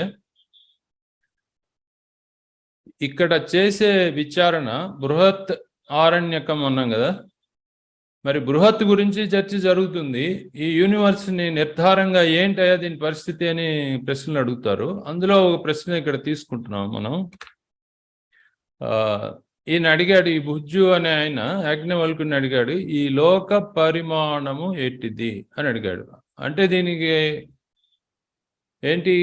ఇక్కడ చేసే విచారణ బృహత్ ఆరణ్యకం అన్నాం కదా, మరి బృహత్ గురించి చర్చ జరుగుతుంది. ఈ యూనివర్స్ని నిర్ధారంగా ఏంటయ్యా దీని పరిస్థితి అని ప్రశ్నలు అడుగుతారు. అందులో ఒక ప్రశ్న ఇక్కడ తీసుకుంటున్నాం మనం. ఈయన అడిగాడు, ఈ భుజ్జు అనే ఆయన యాజ్ఞవల్కుని అడిగాడు, ఈ లోక పరిమాణము ఏంటిది అని అడిగాడు. అంటే దీనికి ఏంటి,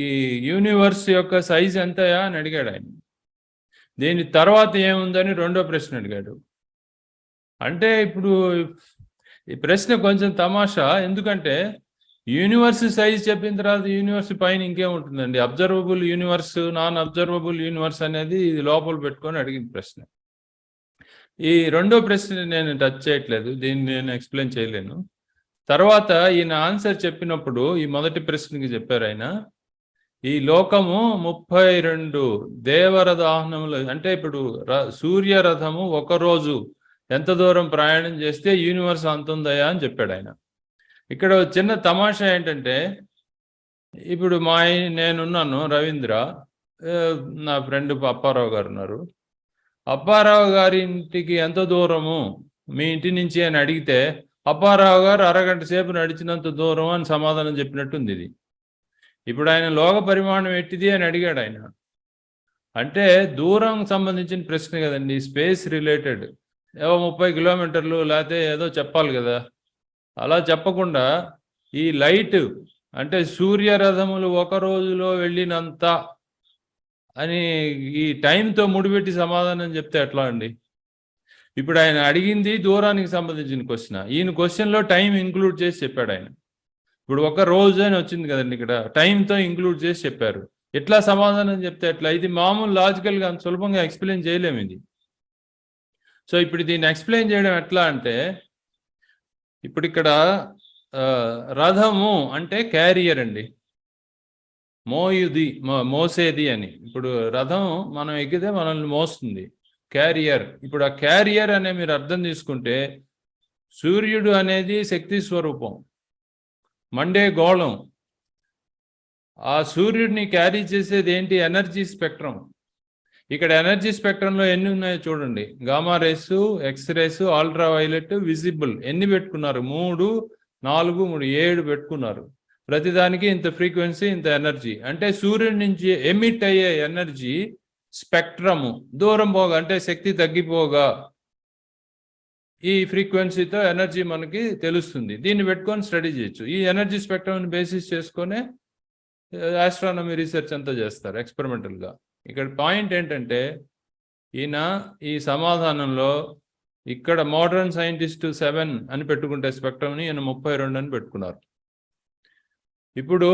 ఈ యూనివర్స్ యొక్క సైజ్ ఎంతయా అని అడిగాడు ఆయన. దీని తర్వాత ఏముందని రెండో ప్రశ్న అడిగాడు. అంటే ఇప్పుడు ఈ ప్రశ్న కొంచెం తమాషా, ఎందుకంటే యూనివర్స్ సైజ్ చెప్పిన తర్వాత యూనివర్స్ పైన ఇంకేముంటుందండి? Observable universe, non observable universe అనేది ఇది లోపల పెట్టుకొని అడిగిన ప్రశ్న. ఈ రెండో ప్రశ్న నేను టచ్ చేయట్లేదు, దీన్ని నేను ఎక్స్ప్లెయిన్ చేయలేను. తర్వాత ఈయన ఆన్సర్ చెప్పినప్పుడు ఈ మొదటి ప్రశ్నకి చెప్పారు ఆయన, ఈ లోకము 32 దేవరథాహనములు, అంటే ఇప్పుడు సూర్యరథము ఒకరోజు ఎంత దూరం ప్రయాణం చేస్తే యూనివర్స్ అంతుందయా అని చెప్పాడు ఆయన. ఇక్కడ చిన్న తమాషా ఏంటంటే, ఇప్పుడు నేనున్నాను రవీంద్ర, నా ఫ్రెండ్ అప్పారావు గారు ఉన్నారు. అప్పారావు గారి ఇంటికి ఎంత దూరము మీ ఇంటి నుంచి అని అడిగితే అప్పారావు గారు అరగంట సేపు నడిచినంత దూరం అని సమాధానం చెప్పినట్టుంది ఇది. ఇప్పుడు ఆయన లోక పరిమాణం ఎట్టిది అని అడిగాడు ఆయన. అంటే దూరం సంబంధించిన ప్రశ్న కదండి, స్పేస్ రిలేటెడ్. ఏవో 30 కిలోమీటర్లు లేకపోతే ఏదో చెప్పాలి కదా. అలా చెప్పకుండా ఈ లైట్ అంటే సూర్యరథములు ఒక రోజులో వెళ్ళినంత అని ఈ టైంతో ముడిపెట్టి సమాధానం చెప్తే ఎట్లా అండి? ఇప్పుడు ఆయన అడిగింది దూరానికి సంబంధించిన క్వశ్చన్, ఈయన క్వశ్చన్లో టైం ఇంక్లూడ్ చేసి చెప్పాడు ఆయన. ఇప్పుడు ఒక రోజు అని వచ్చింది కదండి, ఇక్కడ టైంతో ఇంక్లూడ్ చేసి చెప్పారు. ఎట్లా సమాధానం చెప్తే ఎట్లా? ఇది మామూలు లాజికల్గా అంత సులభంగా ఎక్స్ప్లెయిన్ చేయలేము ఇది. సో ఇప్పుడు దీన్ని ఎక్స్ప్లెయిన్ చేయడం ఎట్లా అంటే, ఇప్పుడు ఇక్కడ రథము అంటే క్యారియర్ అండి, మోసేది అని. ఇప్పుడు రథం మనం ఎక్కితే మనల్ని మోస్తుంది, క్యారియర్. ఇప్పుడు ఆ క్యారియర్ అనే మీరు అర్థం తీసుకుంటే, సూర్యుడు అనేది శక్తి స్వరూపం, మండే గోళం. ఆ సూర్యుడిని క్యారీ చేసేది ఏంటి? Energy spectrum. ఇక్కడ ఎనర్జీ స్పెక్ట్రంలో ఎన్ని ఉన్నాయో చూడండి. Gamma race, X race, ultra violet, visible. ఎన్ని పెట్టుకున్నారు? 3, 4, 3, 7 పెట్టుకున్నారు. ప్రతిదానికి ఇంత ఫ్రీక్వెన్సీ, ఇంత ఎనర్జీ. అంటే సూర్యుడి నుంచి ఎమిట్ అయ్యే ఎనర్జీ స్పెక్ట్రము దూరం పోగా, అంటే శక్తి తగ్గిపోగా ఈ ఫ్రీక్వెన్సీతో ఎనర్జీ మనకి తెలుస్తుంది. దీన్ని పెట్టుకొని స్టడీ చేయొచ్చు. ఈ ఎనర్జీ స్పెక్ట్రమ్ని బేసిస్ చేసుకొని ఆస్ట్రానమీ రీసెర్చ్ అంతా చేస్తారు ఎక్స్పెరిమెంటల్గా. ఇక్కడ పాయింట్ ఏంటంటే, ఈయన ఈ సమాధానంలో ఇక్కడ మోడర్న్ సైంటిస్ట్ 7 అని పెట్టుకుంటే స్పెక్ట్రమ్ని, ఈయన 32 అని పెట్టుకున్నారు. ఇప్పుడు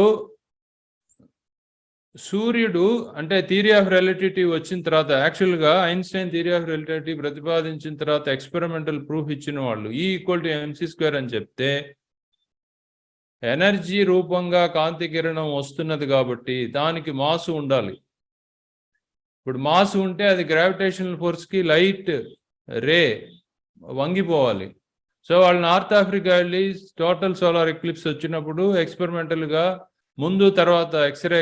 సూర్యుడు అంటే థియరీ ఆఫ్ రిలేటివిటీ వచ్చిన తర్వాత, యాక్చువల్గా ఐన్స్టైన్ థియరీ ఆఫ్ రిలేటివిటీ ప్రతిపాదించిన తర్వాత ఎక్స్పెరిమెంటల్ ప్రూఫ్ ఇచ్చిన వాళ్ళు E=mc² అని చెప్తే, ఎనర్జీ రూపంగా కాంతి కిరణం వస్తున్నది కాబట్టి దానికి మాసు ఉండాలి. ఇప్పుడు మాసు ఉంటే అది గ్రావిటేషనల్ ఫోర్స్కి లైట్ రే వంగిపోవాలి. సో వాళ్ళు నార్త్ ఆఫ్రికా వెళ్ళి టోటల్ సోలార్ ఎక్లిప్స్ వచ్చినప్పుడు ఎక్స్పెరిమెంటల్గా ముందు తర్వాత ఎక్స్రే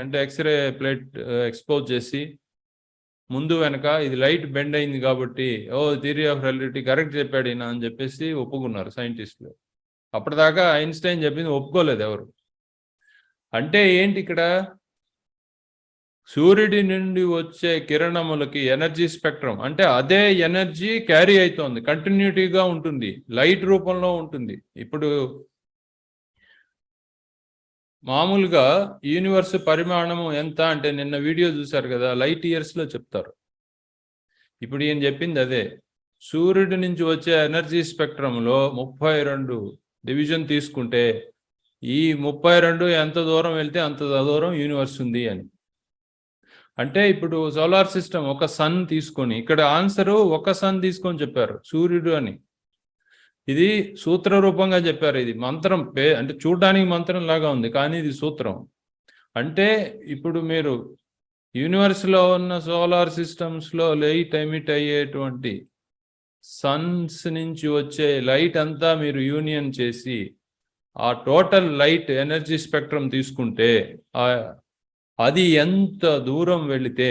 అంటే ఎక్స్రే ప్లేట్ ఎక్స్పోజ్ చేసి ముందు వెనక ఇది లైట్ బెండ్ అయింది కాబట్టి థియరీ ఆఫ్ రిలేటివిటీ కరెక్ట్ చెప్పాడు ఈయన అని చెప్పేసి ఒప్పుకున్నారు సైంటిస్టులు. అప్పటిదాకా ఐన్స్టైన్ చెప్పింది ఒప్పుకోలేదు ఎవరు. అంటే ఏంటి ఇక్కడ? సూర్యుడి నుండి వచ్చే కిరణములకి ఎనర్జీ స్పెక్ట్రమ్, అంటే అదే ఎనర్జీ క్యారీ అవుతోంది, కంటిన్యూటీగా ఉంటుంది, లైట్ రూపంలో ఉంటుంది. ఇప్పుడు మామూలుగా యూనివర్స్ పరిమాణము ఎంత అంటే, నిన్న వీడియో చూశారు కదా, లైట్ ఇయర్స్లో చెప్తారు. ఇప్పుడు ఈయన చెప్పింది అదే. సూర్యుడి నుంచి వచ్చే ఎనర్జీ స్పెక్ట్రంలో 32 డివిజన్ తీసుకుంటే ఈ 32 ఎంత దూరం వెళ్తే అంత దూరం యూనివర్స్ ఉంది అని. అంటే ఇప్పుడు సోలార్ సిస్టమ్ ఒక సన్ తీసుకొని, ఇక్కడ ఆన్సరు ఒక సన్ తీసుకొని చెప్పారు సూర్యుడు అని. ఇది సూత్ర రూపంగా చెప్పారు. ఇది మంత్రం అంటే చూడడానికి మంత్రం లాగా ఉంది, కానీ ఇది సూత్రం. అంటే ఇప్పుడు మీరు యూనివర్స్లో ఉన్న సోలార్ సిస్టమ్స్లో లైట్ ఎమిట్ అయ్యేటువంటి సన్స్ నుంచి వచ్చే లైట్ అంతా మీరు యూనియన్ చేసి ఆ టోటల్ లైట్ ఎనర్జీ స్పెక్ట్రమ్ తీసుకుంటే అది ఎంత దూరం వెళితే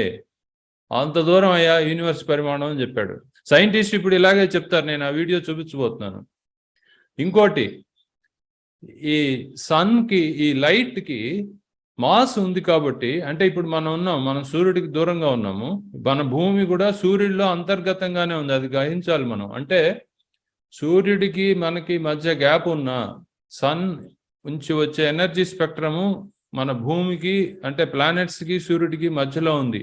అంత దూరం అయ్యా యూనివర్స్ పరిమాణం అని చెప్పాడు. సైంటిస్ట్ ఇప్పుడు ఇలాగే చెప్తారు, నేను ఆ వీడియో చూపించబోతున్నాను. ఇంకోటి, ఈ సన్కి ఈ లైట్కి మాస్ ఉంది కాబట్టి, అంటే ఇప్పుడు మనం సూర్యుడికి దూరంగా ఉన్నాము, మన భూమి కూడా సూర్యుడిలో అంతర్గతంగానే ఉంది, అది గ్రహించాలి మనం. అంటే సూర్యుడికి మనకి మధ్య గ్యాప్ ఉన్న సన్ నుంచి వచ్చే ఎనర్జీ స్పెక్ట్రము మన భూమికి అంటే ప్లానెట్స్కి సూర్యుడికి మధ్యలో ఉంది.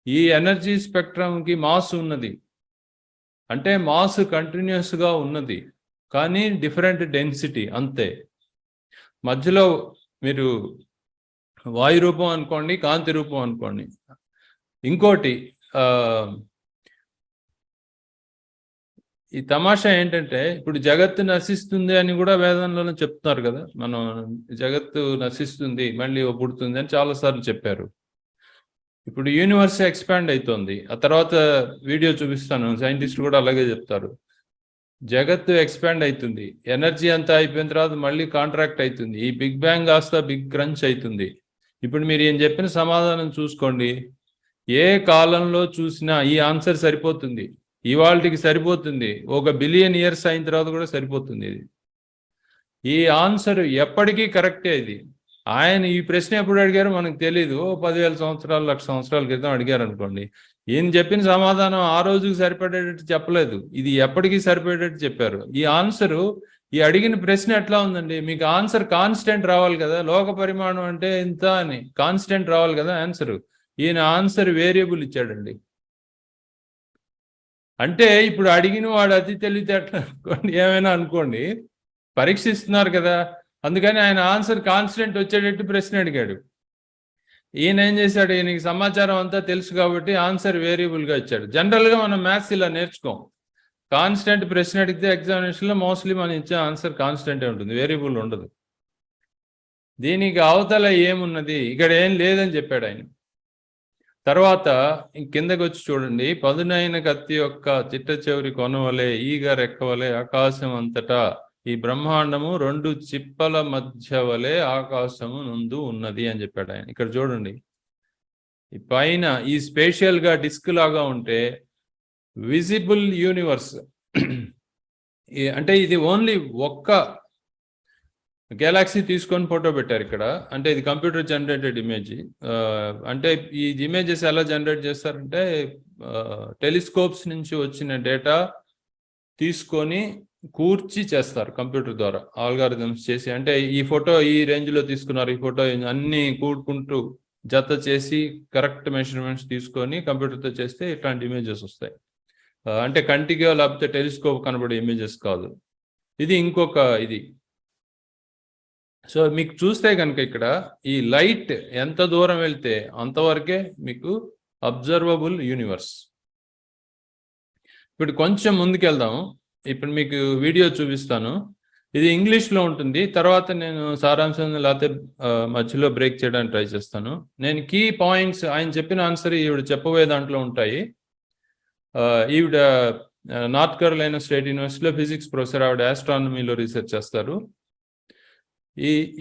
ఈ ఎనర్జీ స్పెక్ట్రమ్కి మాస్ ఉన్నది, అంటే మాస్ కంటిన్యూస్గా ఉన్నది, కానీ డిఫరెంట్ డెన్సిటీ అంతే. మధ్యలో మీరు వాయు రూపం అనుకోండి, కాంతి రూపం అనుకోండి. ఇంకోటి ఈ తమాషా ఏంటంటే, ఇప్పుడు జగత్తు నశిస్తుంది అని కూడా వేదంలోనే చెప్తున్నారు కదా. మనం జగత్తు నశిస్తుంది మళ్ళీ పుడుతుంది అని చాలాసార్లు చెప్పారు. ఇప్పుడు యూనివర్స్ ఎక్స్పాండ్ అవుతుంది. ఆ తర్వాత వీడియో చూపిస్తాను, సైంటిస్టులు కూడా అలాగే చెప్తారు. జగత్తు ఎక్స్పాండ్ అవుతుంది, ఎనర్జీ అంతా అయిపోయిన తర్వాత మళ్ళీ కాంట్రాక్ట్ అవుతుంది, ఈ బిగ్ బ్యాంగ్ కాస్త బిగ్ క్రంచ్ అవుతుంది. ఇప్పుడు మీరు ఏం చెప్పిన సమాధానం చూసుకోండి, ఏ కాలంలో చూసినా ఈ ఆన్సర్ సరిపోతుంది, ఇవాళకి సరిపోతుంది, 1 బిలియన్ ఇయర్స్ అయిన తర్వాత కూడా సరిపోతుంది. ఇది ఈ ఆన్సర్ ఎప్పటికీ కరెక్టే. ఇది ఆయన ఈ ప్రశ్న ఎప్పుడు అడిగారో మనకు తెలీదు. 10,000 సంవత్సరాలు 1,00,000 సంవత్సరాల క్రితం అడిగారు అనుకోండి, ఈయన చెప్పిన సమాధానం ఆ రోజుకి సరిపడేటట్టు చెప్పలేదు, ఇది ఎప్పటికీ సరిపడేటట్టు చెప్పారు. ఈ ఆన్సరు, ఈ అడిగిన ప్రశ్న ఎట్లా ఉందండి, మీకు ఆన్సర్ కాన్స్టెంట్ రావాలి కదా, లోక పరిమాణం అంటే ఇంత అని కాన్స్టెంట్ రావాలి కదా ఆన్సరు. ఈయన ఆన్సర్ వేరియబుల్ ఇచ్చాడండి. అంటే ఇప్పుడు అడిగిన వాడు అతి తెలివితేటలు అనుకోండి, ఏమైనా అనుకోండి, పరీక్షిస్తున్నారు కదా, అందుకని ఆయన ఆన్సర్ కాన్స్టెంట్ వచ్చేటట్టు ప్రశ్న అడిగాడు. ఈయన ఏం చేశాడు, ఈయనకి సమాచారం అంతా తెలుసు కాబట్టి ఆన్సర్ వేరియబుల్గా ఇచ్చాడు. జనరల్గా మనం మ్యాథ్స్ ఇలా నేర్చుకోం, కాన్స్టెంట్ ప్రశ్న అడిగితే ఎగ్జామినేషన్లో మోస్ట్లీ మనం ఇచ్చే ఆన్సర్ కాన్స్టెంటే ఉంటుంది, వేరియబుల్ ఉండదు. దీనికి అవతల ఏమున్నది, ఇక్కడ ఏం లేదని చెప్పాడు ఆయన. తర్వాత కిందకి వచ్చి చూడండి, పదునైన కత్తి యొక్క చిట్ట చివరి కొనవలే ఈగ రెక్కవలే ఆకాశం అంతటా ఈ బ్రహ్మాండము 2 చిప్పల మధ్య వలె ఆకాశము నందు ఉన్నది అని చెప్పాడు ఆయన. ఇక్కడ చూడండి, ఈ పైన ఈ స్పేషియల్ గా డిస్క్ లాగా ఉంటే విజిబుల్ యూనివర్స్, అంటే ఇది ఓన్లీ ఒక్క గెలాక్సీ తీసుకొని ఫోటో పెట్టారు ఇక్కడ. అంటే ఇది కంప్యూటర్ జనరేటెడ్ ఇమేజ్. అంటే ఈ ఇమేజెస్ ఎలా జనరేట్ చేస్తారంటే, టెలిస్కోప్స్ నుంచి వచ్చిన డేటా తీసుకొని కూర్చి చేస్తారు కంప్యూటర్ ద్వారా, ఆల్గారిథమ్స్ చేసి. అంటే ఈ ఫోటో ఈ రేంజ్లో తీసుకున్నారు, ఈ ఫోటో అన్ని కూడుకుంటూ జత చేసి కరెక్ట్ మెజర్మెంట్స్ తీసుకొని కంప్యూటర్తో చేస్తే ఇట్లాంటి ఇమేజెస్ వస్తాయి. అంటే కంటిగా లేకపోతే టెలిస్కోప్ కనబడే ఇమేజెస్ కాదు. ఇది ఇంకొక ఇది. సో మీకు చూస్తే కనుక ఇక్కడ ఈ లైట్ ఎంత దూరం వెళ్తే అంతవరకే మీకు అబ్జర్వబుల్ యూనివర్స్. ఇప్పుడు కొంచెం ముందుకెళ్దాము, ఇప్పుడు మీకు వీడియో చూపిస్తాను. ఇది ఇంగ్లీష్లో ఉంటుంది, తర్వాత నేను సారాంశం లేకపోతే మధ్యలో బ్రేక్ చేయడానికి ట్రై చేస్తాను. నేను కీ పాయింట్స్, ఆయన చెప్పిన ఆన్సర్ ఈవిడ చెప్పబోయే దాంట్లో ఉంటాయి. ఈవిడ నార్త్ కేరళైనా స్టేట్ యూనివర్సిటీలో ఫిజిక్స్ ప్రొఫెసర్, ఆవిడ ఆస్ట్రానమీలో రీసెర్చ్ చేస్తారు.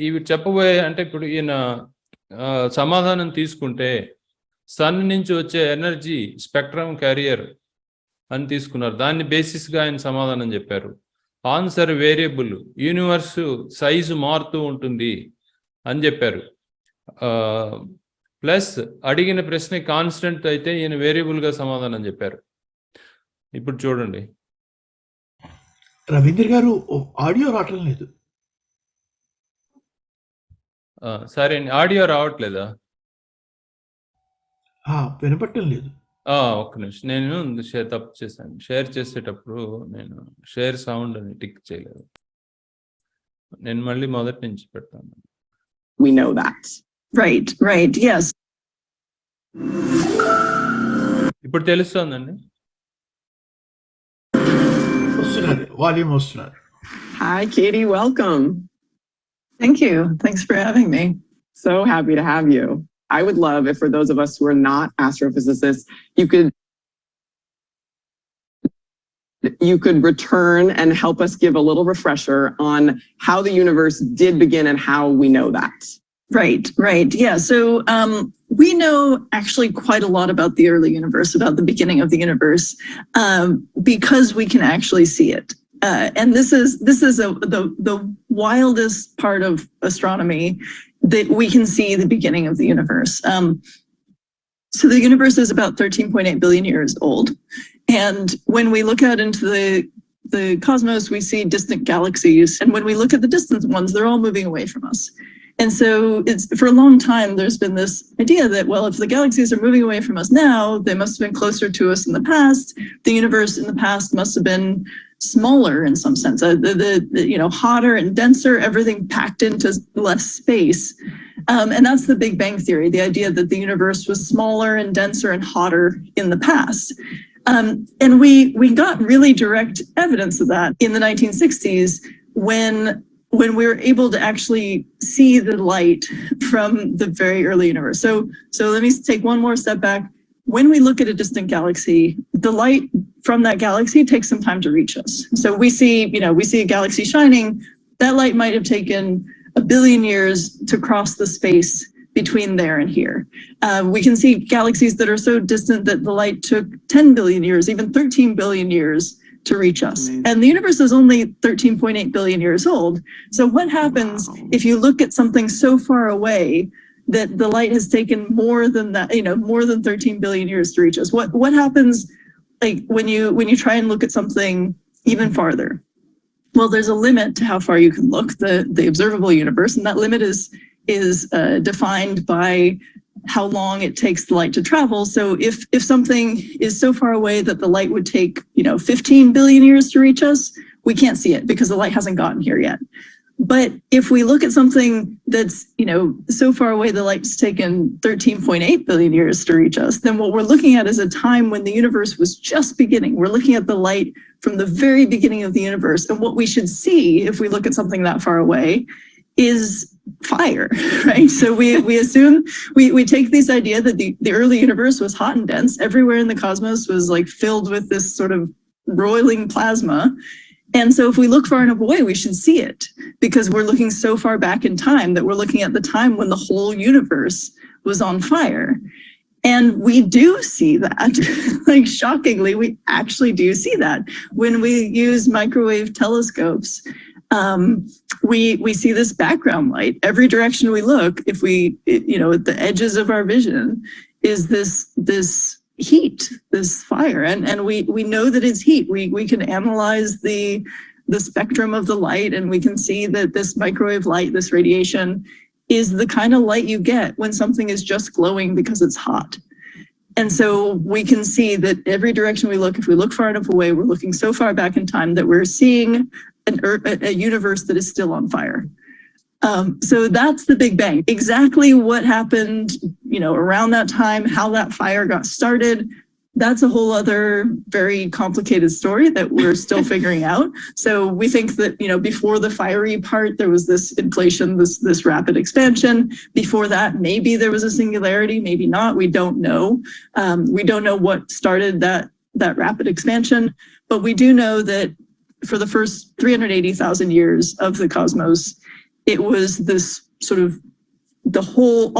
ఇవి చెప్పబోయే, అంటే ఇప్పుడు ఈయన సమాధానం తీసుకుంటే సన్ నుంచి వచ్చే ఎనర్జీ స్పెక్ట్రమ్ క్యారియర్ అని తీసుకున్నారు, దాన్ని బేసిస్గా ఆయన సమాధానం చెప్పారు. ఆన్సర్ వేరియబుల్, యూనివర్స్ సైజు మారుతూ ఉంటుంది అని చెప్పారు. ప్లస్ అడిగిన ప్రశ్న కాన్స్టెంట్ అయితే ఈయన వేరియబుల్గా సమాధానం చెప్పారు. ఇప్పుడు చూడండి. రవీంద్ర గారు ఆడియో రావటం లేదు. సరే, ఆడియో రావట్లేదా? వినపట్టం లేదు. ఒక్క నిమిషం, నేను తప్పు చేశాను. షేర్ చేసేటప్పుడు నేను షేర్ సౌండ్ అని టిక్ చేయలేదు. నేను మళ్ళీ మొదటి నుంచి పెడతాను. We know that. Right. Yes. ఇప్పుడు తెలుస్తోందండి. వస్తున్నారు, వాల్యూమ్ వస్తున్నారు. Hi, Katie. Welcome. Thank you. Thanks for having me. So happy to have you. I would love if, for those of us who are not astrophysicists, you could return and help us give a little refresher on how the universe did begin and how we know that. Right. Yeah. So we know actually quite a lot about the early universe, about the beginning of the universe, because we can actually see it. And this is the wildest part of astronomy, that we can see the beginning of the universe. So the universe is about 13.8 billion years old. And when we look out into the cosmos, we see distant galaxies. And when we look at the distant ones, they're all moving away from us. And so it's for a long time, there's been this idea that, well, if the galaxies are moving away from us now, they must have been closer to us in the past. The universe in the past must have been smaller in some sense, hotter and denser, everything packed into less space. And that's the Big Bang Theory, the idea that the universe was smaller and denser and hotter in the past. And we got really direct evidence of that in the 1960s when we were able to actually see the light from the very early universe. So let me take one more step back. When we look at a distant galaxy, the light from that galaxy takes some time to reach us. So we see a galaxy shining. That light might have taken 1 billion years to cross the space between there and here. We can see galaxies that are so distant that the light took 10 billion years, even 13 billion years to reach us. And the universe is only 13.8 billion years old. So what happens if you look at something so far away that the light has taken more than that, more than 13 billion years to reach us? What happens like when you try and look at something even farther? Well, there's a limit to how far you can look, the observable universe, and that limit is defined by how long it takes the light to travel. So if something is so far away that the light would take 15 billion years to reach us, we can't see it because the light hasn't gotten here yet. But if we look at something that's so far away the light's taken 13.8 billion years to reach us, then what we're looking at is a time when the universe was just beginning. We're looking at the light from the very beginning of the universe. And what we should see if we look at something that far away is fire, right? So we assume, we take this idea that the early universe was hot and dense. Everywhere in the cosmos was like filled with this sort of roiling plasma. And so if we look far enough away, we should see it because we're looking so far back in time that we're looking at the time when the whole universe was on fire. And we do see that, like shockingly, we actually do see that. When we use microwave telescopes, we see this background light. Every direction we look, if we, at the edges of our vision, is this heat, this fire, and we know that it's heat. We can analyze the spectrum of the light, and we can see that this microwave light, this radiation, is the kind of light you get when something is just glowing because it's hot. And so we can see that every direction we look, if we look far enough away, we're looking so far back in time that we're seeing a universe that is still on fire. So that's the Big Bang. Exactly what happened, around that time, how that fire got started, that's a whole other very complicated story that we're still figuring out. So we think that, before the fiery part, there was this inflation, this rapid expansion. Before that, maybe there was a singularity, maybe not. We don't know. We don't know what started that rapid expansion, but we do know that for the first 380,000 years of the cosmos, it was this sort of,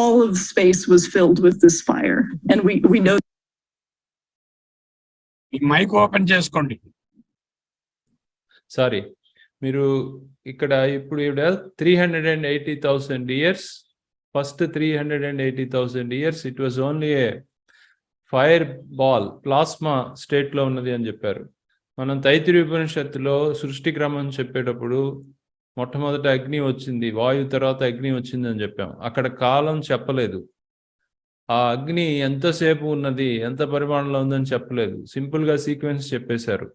all of space was filled with this fire. And we know. Mic open చేసుకోండి. Sorry, మీరు ఇక్కడ ఇప్పుడు 380,000 years, first 380,000 years, it was only a fire ball, plasma స్టేట్లో ఉన్నది అని చెప్పారు. మనం తైత్తిరీయ ఉపనిషత్తులో సృష్టి క్రమం చెప్పేటప్పుడు మొట్టమొదట అగ్ని వచ్చింది, వాయు తర్వాత అగ్ని వచ్చింది అని చెప్పాం. అక్కడ కాలం చెప్పలేదు. ఆ అగ్ని ఎంతసేపు ఉన్నది, ఎంత పరిమాణంలో ఉందని చెప్పలేదు. సింపుల్గా సీక్వెన్స్ చెప్పేశారు.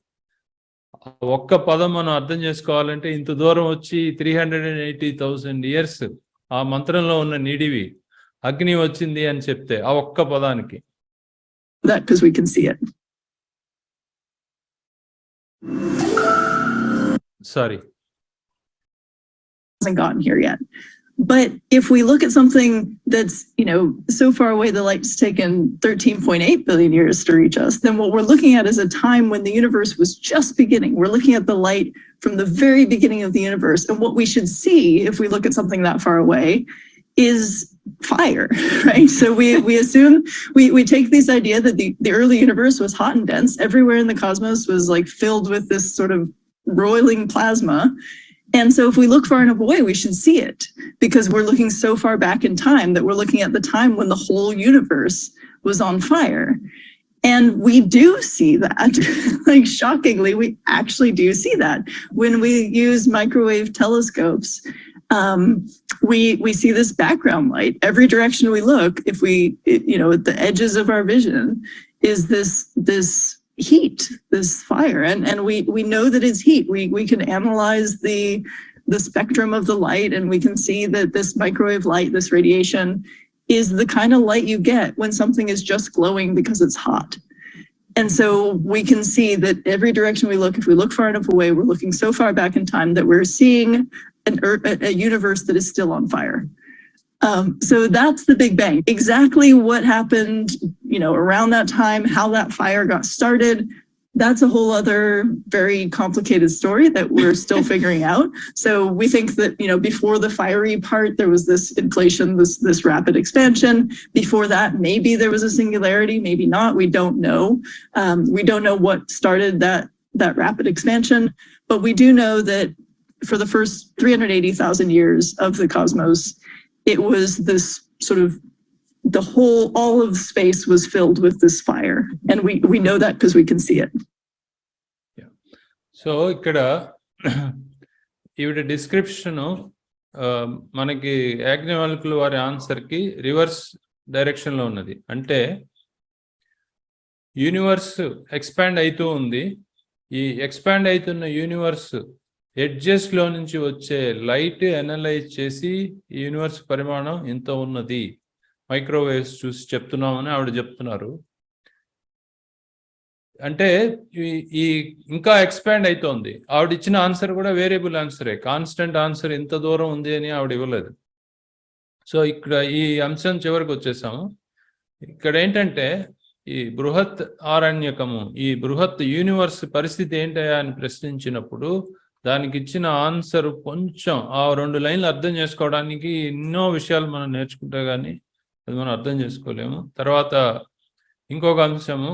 ఒక్క పదం మనం అర్థం చేసుకోవాలంటే ఇంత దూరం వచ్చి 380,000 years ఆ మంత్రంలో ఉన్న నిడివి అగ్ని వచ్చింది అని చెప్తే ఆ ఒక్క పదానికి. That because we can see it. Sorry. Hasn't gotten here yet. But if we look at something that's, so far away the light's taken 13.8 billion years to reach us, then what we're looking at is a time when the universe was just beginning. We're looking at the light from the very beginning of the universe. And what we should see if we look at something that far away is fire, right? So we assume, we take this idea that the early universe was hot and dense. Everywhere in the cosmos was like filled with this sort of roiling plasma. And so if we look far enough away, we should see it because we're looking so far back in time that we're looking at the time when the whole universe was on fire. And we do see that, like shockingly, we actually do see that. When we use microwave telescopes, we see this background light. Every direction we look, if we, at the edges of our vision, is this heat, this fire, and we know that it's heat. We can analyze the spectrum of the light, and we can see that this microwave light, this radiation, is the kind of light you get when something is just glowing because it's hot. And so we can see that every direction we look, if we look far enough away, we're looking so far back in time that we're seeing a universe that is still on fire. So that's the Big Bang. Exactly what happened, around that time, how that fire got started, that's a whole other very complicated story that we're still figuring out. So we think that, before the fiery part, there was this inflation, this rapid expansion. Before that, maybe there was a singularity, maybe not. We don't know. We don't know what started that rapid expansion, but we do know that for the first 380,000 years of the cosmos, it was this sort of all of space was filled with this fire. And we know that because we can see it. Yeah. So, ikkada ఈవిడ description మనకి యాజ్ఞవల్కుల వారి ఆన్సర్కి reverse డైరెక్షన్లో ఉన్నది. అంటే universe expand అవుతూ ఉంది. ఈ expand అవుతున్న యూనివర్స్ ఎడ్జెస్లో నుంచి వచ్చే లైట్ అనలైజ్ చేసి ఈ యూనివర్స్ పరిమాణం ఇంత ఉన్నది, మైక్రోవేవ్స్ చూసి చెప్తున్నామని ఆవిడ చెప్తున్నారు. అంటే ఈ ఇంకా ఎక్స్పాండ్ అవుతోంది. ఆవిడ ఇచ్చిన ఆన్సర్ కూడా వేరియబుల్ ఆన్సరే, కాన్స్టెంట్ ఆన్సర్ ఇంత దూరం ఉంది అని ఆవిడ ఇవ్వలేదు. సో ఇక్కడ ఈ అంశం చివరికి వచ్చేసాము. ఇక్కడ ఏంటంటే ఈ బృహత్ ఆరణ్యకము, ఈ బృహత్ యూనివర్స్ పరిస్థితి ఏంటయా అని ప్రశ్నించినప్పుడు దానికి ఇచ్చిన ఆన్సర్ కొంచెం ఆ 2 లైన్లు అర్థం చేసుకోవడానికి ఎన్నో విషయాలు మనం నేర్చుకుంటే కానీ అది మనం అర్థం చేసుకోలేము. తర్వాత ఇంకొక అంశము,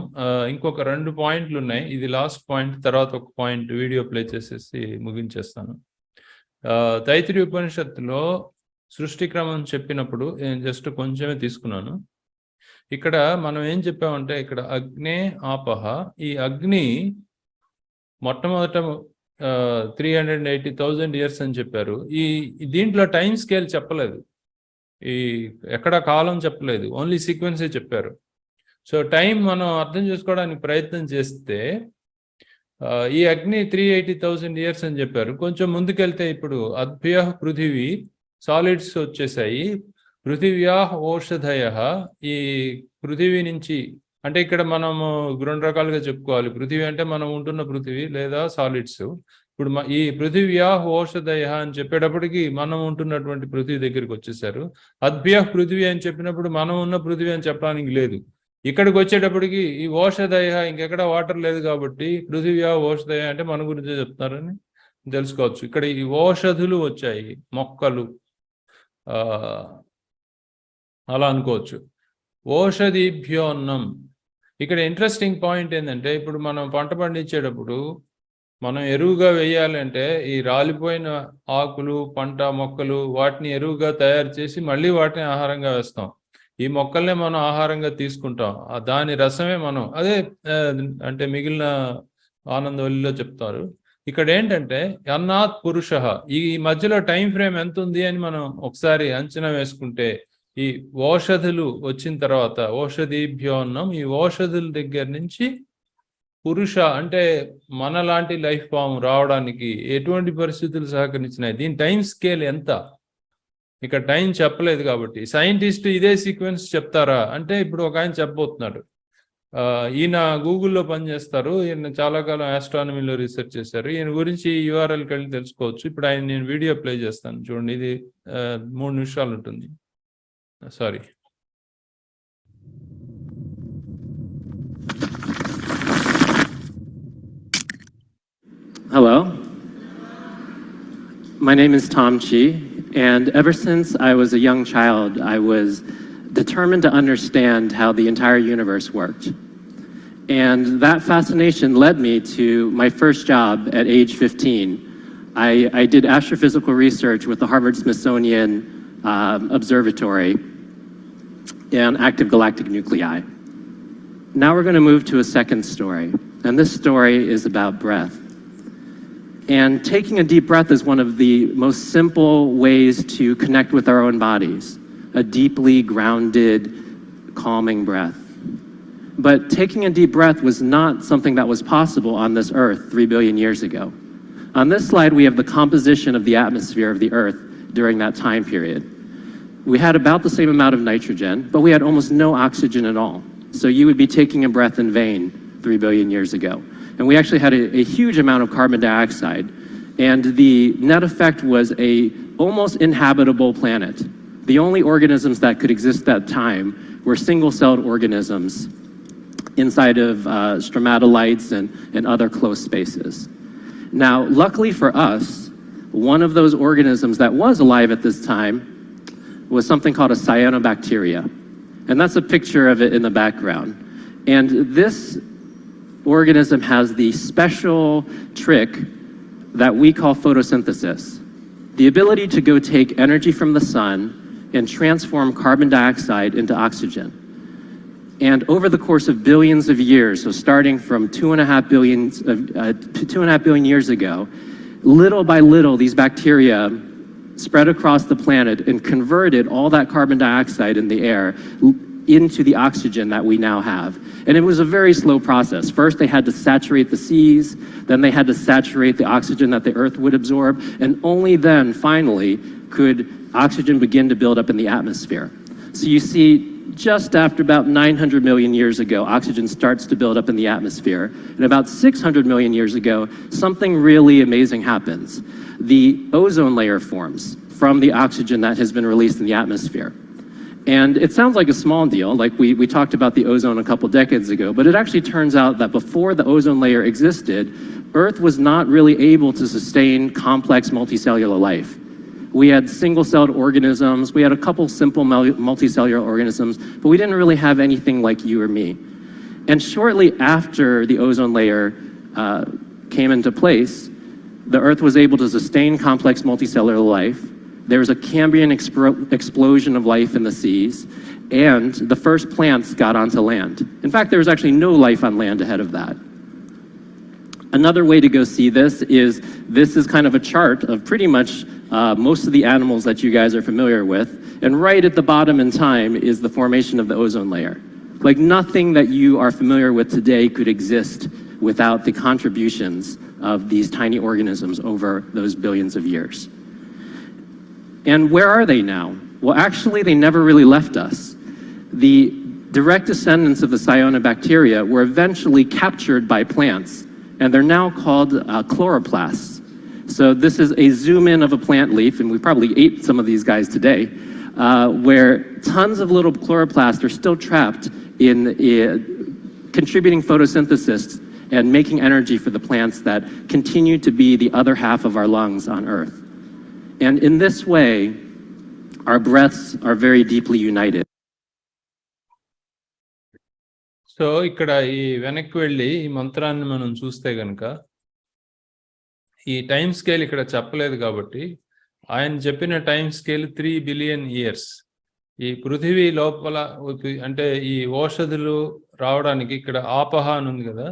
ఇంకొక 2 పాయింట్లు ఉన్నాయి. ఇది లాస్ట్ పాయింట్, తర్వాత ఒక పాయింట్ వీడియో ప్లే చేసేసి ముగించేస్తాను. తైత్తిరీయ ఉపనిషత్తులో సృష్టి క్రమం చెప్పినప్పుడు నేను జస్ట్ కొంచెమే తీసుకున్నాను. ఇక్కడ మనం ఏం చెప్పామంటే ఇక్కడ అగ్నే ఆపహ, ఈ అగ్ని మొట్టమొదట 380,000 years అని చెప్పారు. దీంట్లో టైం స్కేల్ చెప్పలేదు, ఎక్కడ కాలం చెప్పలేదు, ఓన్లీ సీక్వెన్సే చెప్పారు. సో టైం మనం అర్థం చేసుకోవడానికి ప్రయత్నం చేస్తే ఈ అగ్ని 380,000 years అని చెప్పారు. కొంచెం ముందుకెళ్తే ఇప్పుడు అద్భ్య పృథివీ సాలిడ్స్ వచ్చేసాయి. పృథివ్యా ఓషధయ, ఈ పృథివీ నుంచి అంటే ఇక్కడ మనము 2 రకాలుగా చెప్పుకోవాలి. పృథివీ అంటే మనం ఉంటున్న పృథివీ లేదా సాలిడ్స్. ఇప్పుడు ఈ పృథివ్యా ఓషధయ అని చెప్పేటప్పటికి మనం ఉంటున్నటువంటి పృథివీ దగ్గరికి వచ్చేసారు. అద్భ్య పృథివీ అని చెప్పినప్పుడు మనం ఉన్న పృథివీ అని చెప్పడానికి లేదు. ఇక్కడికి వచ్చేటప్పటికి ఈ ఓషధయ ఇంకెక్కడ వాటర్ లేదు కాబట్టి పృథివ్యా ఓషధయ అంటే మన గురించే చెప్తున్నారని తెలుసుకోవచ్చు. ఇక్కడ ఈ ఓషధులు వచ్చాయి, మొక్కలు, అలా అనుకోవచ్చు. ఓషధీభ్యోన్నం, ఇక్కడ ఇంట్రెస్టింగ్ పాయింట్ ఏంటంటే ఇప్పుడు మనం పంట పండించేటప్పుడు మనం ఎరువుగా వేయాలంటే ఈ రాలిపోయిన ఆకులు, పంట, మొక్కలు వాటిని ఎరువుగా తయారు చేసి మళ్ళీ వాటిని ఆహారంగా వేస్తాం. ఈ మొక్కల్నే మనం ఆహారంగా తీసుకుంటాం, దాని రసమే మనం అదే అంటే మిగిలిన ఆనందవల్లిలో చెప్తారు. ఇక్కడ ఏంటంటే అన్నాత్ పురుష, ఈ మధ్యలో టైం ఫ్రేమ్ ఎంత ఉంది అని మనం ఒకసారి అంచనా వేసుకుంటే ఈ ఓషధులు వచ్చిన తర్వాత ఓషధీభ్యోన్నం, ఈ ఓషధుల దగ్గర నుంచి పురుష అంటే మనలాంటి లైఫ్ ఫామ్ రావడానికి ఎటువంటి పరిస్థితులు సహకరించినాయి, దీని టైం స్కేల్ ఎంత, ఇక్కడ టైం చెప్పలేదు. కాబట్టి సైంటిస్ట్ ఇదే సీక్వెన్స్ చెప్తారా అంటే ఇప్పుడు ఒక ఆయన చెప్పబోతున్నాడు. ఈయన గూగుల్లో పనిచేస్తారు, ఈయన చాలా కాలం ఆస్ట్రానమీలో రీసెర్చ్ చేశారు. ఈయన గురించి యూఆర్ఎల్కి వెళ్ళి తెలుసుకోవచ్చు. ఇప్పుడు ఆయన నేను వీడియో ప్లే చేస్తాను చూడండి, ఇది 3 నిమిషాలు ఉంటుంది. Sorry. Hello. My name is Tom Chi, and ever since I was a young child, I was determined to understand how the entire universe worked. And that fascination led me to my first job at age 15. I did astrophysical research with the Harvard-Smithsonian Observatory and active galactic nuclei. Now we're going to move to a second story, and this story is about breath. And taking a deep breath is one of the most simple ways to connect with our own bodies, a deeply grounded, calming breath. But taking a deep breath was not something that was possible on this earth 3 billion years ago. On this slide, we have the composition of the atmosphere of the earth during that time period. We had about the same amount of nitrogen, but we had almost no oxygen at all. So you would be taking a breath in vain 3 billion years ago. And we actually had a huge amount of carbon dioxide. And the net effect was a almost inhabitable planet. The only organisms that could exist at that time were single-celled organisms inside of stromatolites and other close spaces. Now, luckily for us, one of those organisms that was alive at this time was something called a cyanobacteria. And that's a picture of it in the background. And this organism has the special trick that we call photosynthesis. The ability to go take energy from the sun and transform carbon dioxide into oxygen. And over the course of billions of years, so starting from 2.5 billion years ago, little by little, these bacteria spread across the planet and converted all that carbon dioxide in the air into the oxygen that we now have. And it was a very slow process. First, they had to saturate the seas, then they had to saturate the oxygen that the Earth would absorb, and only then, finally, could oxygen begin to build up in the atmosphere. So you see, just after about 900 million years ago, oxygen starts to build up in the atmosphere. And about 600 million years ago, something really amazing happens. The ozone layer forms from the oxygen that has been released in the atmosphere. And it sounds like a small deal, like we talked about the ozone a couple decades ago, but it actually turns out that before the ozone layer existed, Earth was not really able to sustain complex multicellular life. We had single-celled organisms, we had a couple simple multicellular organisms, but we didn't really have anything like you or me. And shortly after the ozone layer came into place, the Earth was able to sustain complex multicellular life. There was a Cambrian explosion of life in the seas, and the first plants got onto land. In fact, there was actually no life on land ahead of that. Another way to go see this is kind of a chart of pretty much most of the animals that you guys are familiar with, and right at the bottom in time is the formation of the ozone layer. Like nothing that you are familiar with today could exist without the contributions of these tiny organisms over those billions of years. And where are they now? Well, actually, they never really left us. The direct descendants of the cyanobacteria were eventually captured by plants, and they're now called chloroplasts. So this is a zoom in of a plant leaf, and we probably ate some of these guys today, where tons of little chloroplasts are still trapped in contributing photosynthesis and making energy for the plants that continue to be the other half of our lungs on Earth. And in this way, our breaths are very deeply united. So ఇక్కడ ఈ వెనక్కి వెళ్ళి ఈ మంత్రాన్ని మనం చూస్తే కనుక ఈ టైం స్కేల్ ఇక్కడ చెప్పలేదు కాబట్టి ఆయన చెప్పిన టైం స్కేల్ 3 బిలియన్ ఇయర్స్. ఈ పృథివీ లోపల అంటే ఈ ఓషధులు రావడానికి ఇక్కడ ఆపహ అని ఉంది కదా,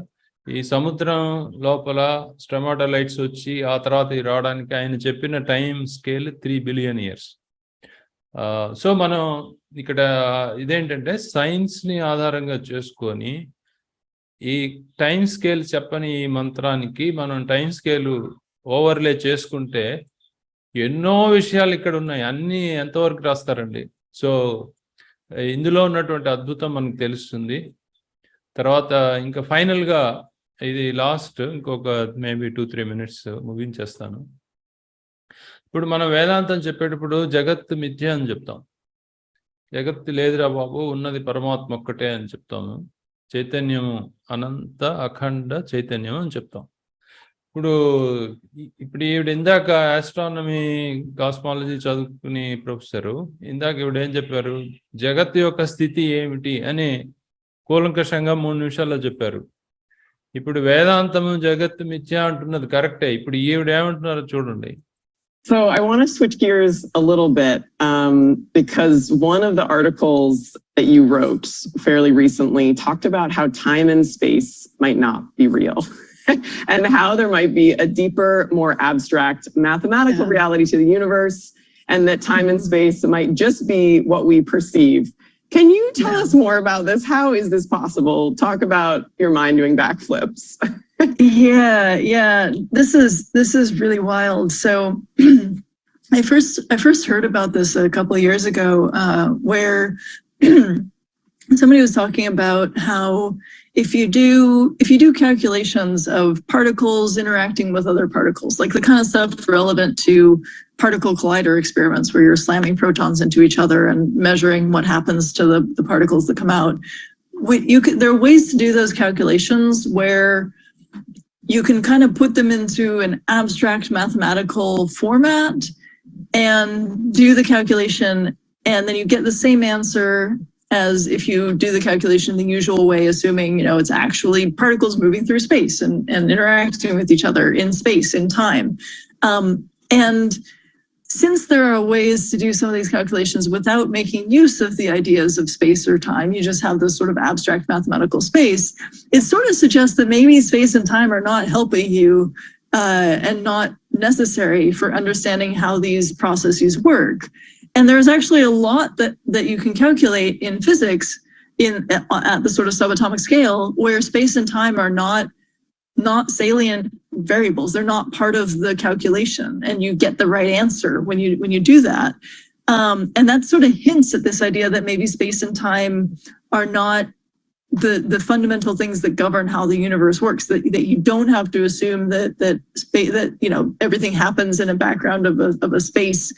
ఈ సముద్రం లోపల స్ట్రమాటోలైట్స్ వచ్చి ఆ తర్వాత రావడానికి ఆయన చెప్పిన time scale 3 billion years. So మనం ఇక్కడ ఇదేంటంటే సైన్స్ని ఆధారంగా చేసుకొని ఈ టైం స్కేల్ చెప్పని ఈ మంత్రానికి మనం టైం స్కేల్ ఓవర్లే చేసుకుంటే ఎన్నో విషయాలు ఇక్కడ ఉన్నాయి. అన్నీ ఎంతవరకు రాస్తారండి. సో ఇందులో ఉన్నటువంటి అద్భుతం మనకు తెలుస్తుంది. తర్వాత ఇంకా ఫైనల్గా ఇది లాస్ట్ ఇంకొక మేబీ 2-3 మినిట్స్ ముగించేస్తాను. ఇప్పుడు మనం వేదాంతం చెప్పేటప్పుడు జగత్తు మిథ్య అని చెప్తాం. జగత్తు లేదురా బాబు, ఉన్నది పరమాత్మ ఒక్కటే అని చెప్తాము. చైతన్యము అనంత అఖండ చైతన్యం అని చెప్తాం. ఇప్పుడు ఈవిడ ఇందాక ఆస్ట్రానమీ కాస్మాలజీ చదువుకుని ప్రొఫెసరు ఇందాక ఈవిడ ఏం చెప్పారు, జగత్తు యొక్క స్థితి ఏమిటి అని కూలంకషంగా 3 నిమిషాల్లో చెప్పారు. ఇప్పుడు వేదాంతము జగత్తు మిథ్య అంటున్నది కరెక్టే. ఇప్పుడు ఈవిడ ఏమంటున్నారో చూడండి. So I want to switch gears a little bit because one of the articles that you wrote fairly recently talked about how time and space might not be real. and how there might be a deeper, more abstract mathematical reality to the universe, and that time and space might just be what we perceive. Can you tell us more about this? How is this possible? Talk about your mind doing backflips. Yeah. This is really wild. So I first heard about this a couple of years ago, where somebody was talking about how if you do calculations of particles interacting with other particles, like the kind of stuff relevant to particle collider experiments where you're slamming protons into each other and measuring what happens to the particles that come out, there are ways to do those calculations where you can kind of put them into an abstract mathematical format and do the calculation, and then you get the same answer as if you do the calculation the usual way, assuming, it's actually particles moving through space and interacting with each other in space, in time. And since there are ways to do some of these calculations without making use of the ideas of space or time, you just have this sort of abstract mathematical space, it sort of suggests that maybe space and time are not helping you and not necessary for understanding how these processes work. And there's actually a lot that you can calculate in physics at the sort of subatomic scale where space and time are not salient variables. They're not part of the calculation, and you get the right answer when you do that. And that sort of hints at this idea that maybe space and time are not the fundamental things that govern how the universe works, that you don't have to assume that everything happens in a background of a space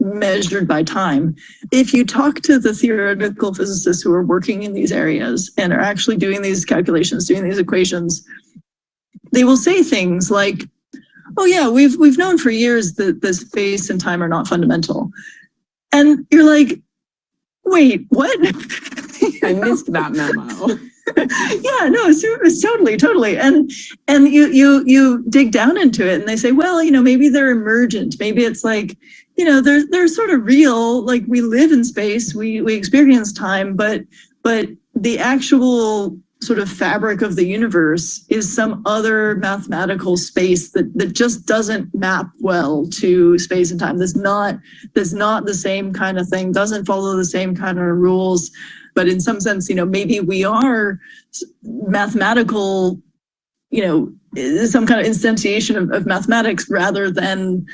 measured by time. If you talk to the theoretical physicists who are working in these areas and are actually doing these calculations, doing these equations, they will say things like, oh yeah, we've known for years that the space and time are not fundamental. And you're like, wait, what? I missed that memo. Yeah, no, it's totally. And you dig down into it and they say, well, maybe they're emergent. Maybe it's like, they're sort of real, like we live in space, we experience time, but the actual sort of fabric of the universe is some other mathematical space that just doesn't map well to space and time. There's not the same kind of thing, doesn't follow the same kind of rules. But in some sense, maybe we are mathematical, some kind of instantiation of mathematics rather than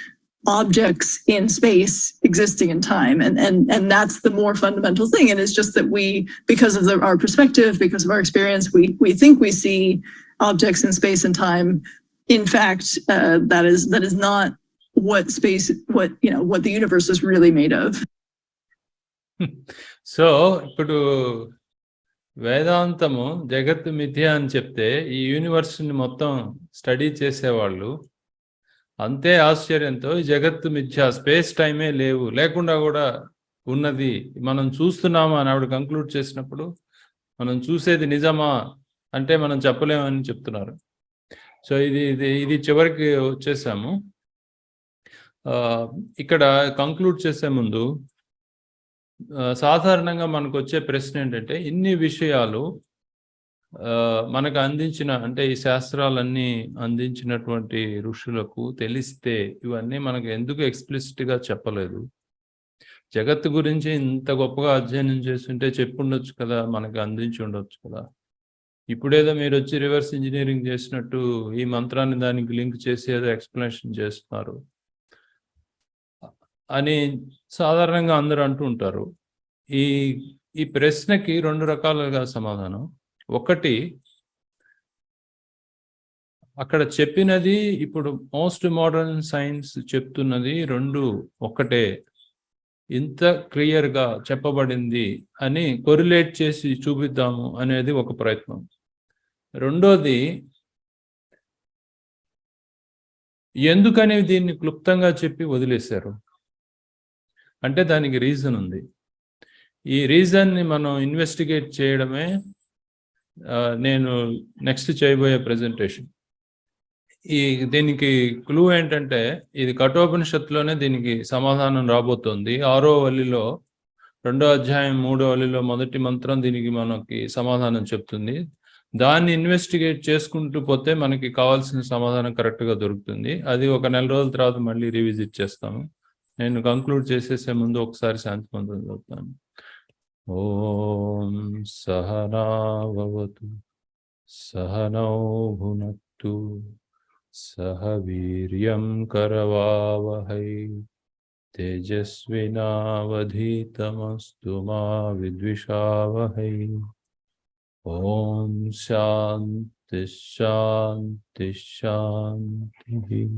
objects in space existing in time. And that's the more fundamental thing. And it's just that we, because of our perspective, because of our experience, we think we see objects in space and time. In fact, that is not what the universe is really made of. So ఇప్పుడు వేదాంతము జగత్తు మిథ్య అని చెప్తే ఈ యూనివర్స్ని మొత్తం study చేసేవాళ్ళు అంతే ఆశ్చర్యంతో ఈ జగత్తు మిథ్య, స్పేస్ టైమే లేకుండా కూడా ఉన్నది మనం చూస్తున్నామా అని ఆవిడ కంక్లూడ్ చేసినప్పుడు, మనం చూసేది నిజమా అంటే మనం చెప్పలేమని చెప్తున్నారు. సో ఇది చివరికి వచ్చేసాము. ఇక్కడ కంక్లూడ్ చేసే ముందు సాధారణంగా మనకు వచ్చే ప్రశ్న ఏంటంటే, ఇన్ని విషయాలు మనకు అందించిన, అంటే ఈ శాస్త్రాలన్నీ అందించినటువంటి ఋషులకు తెలిస్తే ఇవన్నీ మనకు ఎందుకు ఎక్స్ప్లిసిట్గా చెప్పలేదు? జగత్తు గురించి ఇంత గొప్పగా అధ్యయనం చేస్తుంటే చెప్పుండొచ్చు కదా, మనకు అందించి ఉండొచ్చు కదా. ఇప్పుడేదో మీరు వచ్చి రివర్స్ ఇంజనీరింగ్ చేసినట్టు ఈ మంత్రాన్ని దానికి లింక్ చేసి ఏదో ఎక్స్ప్లెనేషన్ చేస్తున్నారు అని సాధారణంగా అందరూ అంటూ ఉంటారు. ఈ ప్రశ్నకి రెండు రకాలుగా సమాధానం. ఒకటి, అక్కడ చెప్పినది ఇప్పుడు మోస్ట్ మోడర్న్ సైన్స్ చెప్తున్నది రెండు ఒకటే, ఇంత క్లియర్గా చెప్పబడింది అని కొరిలేట్ చేసి చూపిద్దాము అనేది ఒక ప్రయత్నం. రెండోది, ఎందుకని దీన్ని క్లుప్తంగా చెప్పి వదిలేశారు అంటే దానికి రీజన్ ఉంది. ఈ రీజన్ని మనం ఇన్వెస్టిగేట్ చేయడమే నేను నెక్స్ట్ చేయబోయే ప్రజెంటేషన్. దీనికి క్లూ ఏంటంటే, ఇది కఠోపనిషత్తులోనే దీనికి సమాధానం రాబోతోంది. 6వ వల్లిలో 2వ అధ్యాయం 3వ వల్లిలో మొదటి మంత్రం దీనికి మనకి సమాధానం చెప్తుంది. దాన్ని ఇన్వెస్టిగేట్ చేసుకుంటూ పోతే మనకి కావాల్సిన సమాధానం కరెక్ట్గా దొరుకుతుంది. అది ఒక నెల రోజుల తర్వాత మళ్ళీ రివిజిట్ చేస్తాము. నేను కంక్లూడ్ చేసేసే ముందు ఒకసారి శాంతి మంత్రం చదువుతాను. ఓం సహనావతు సహనౌ భునక్తు సహ వీర్యం కరవావహై తేజస్వినావధీతమస్తు మా విద్విషావహై. ఓం శాంతి శాంతి శాంతి.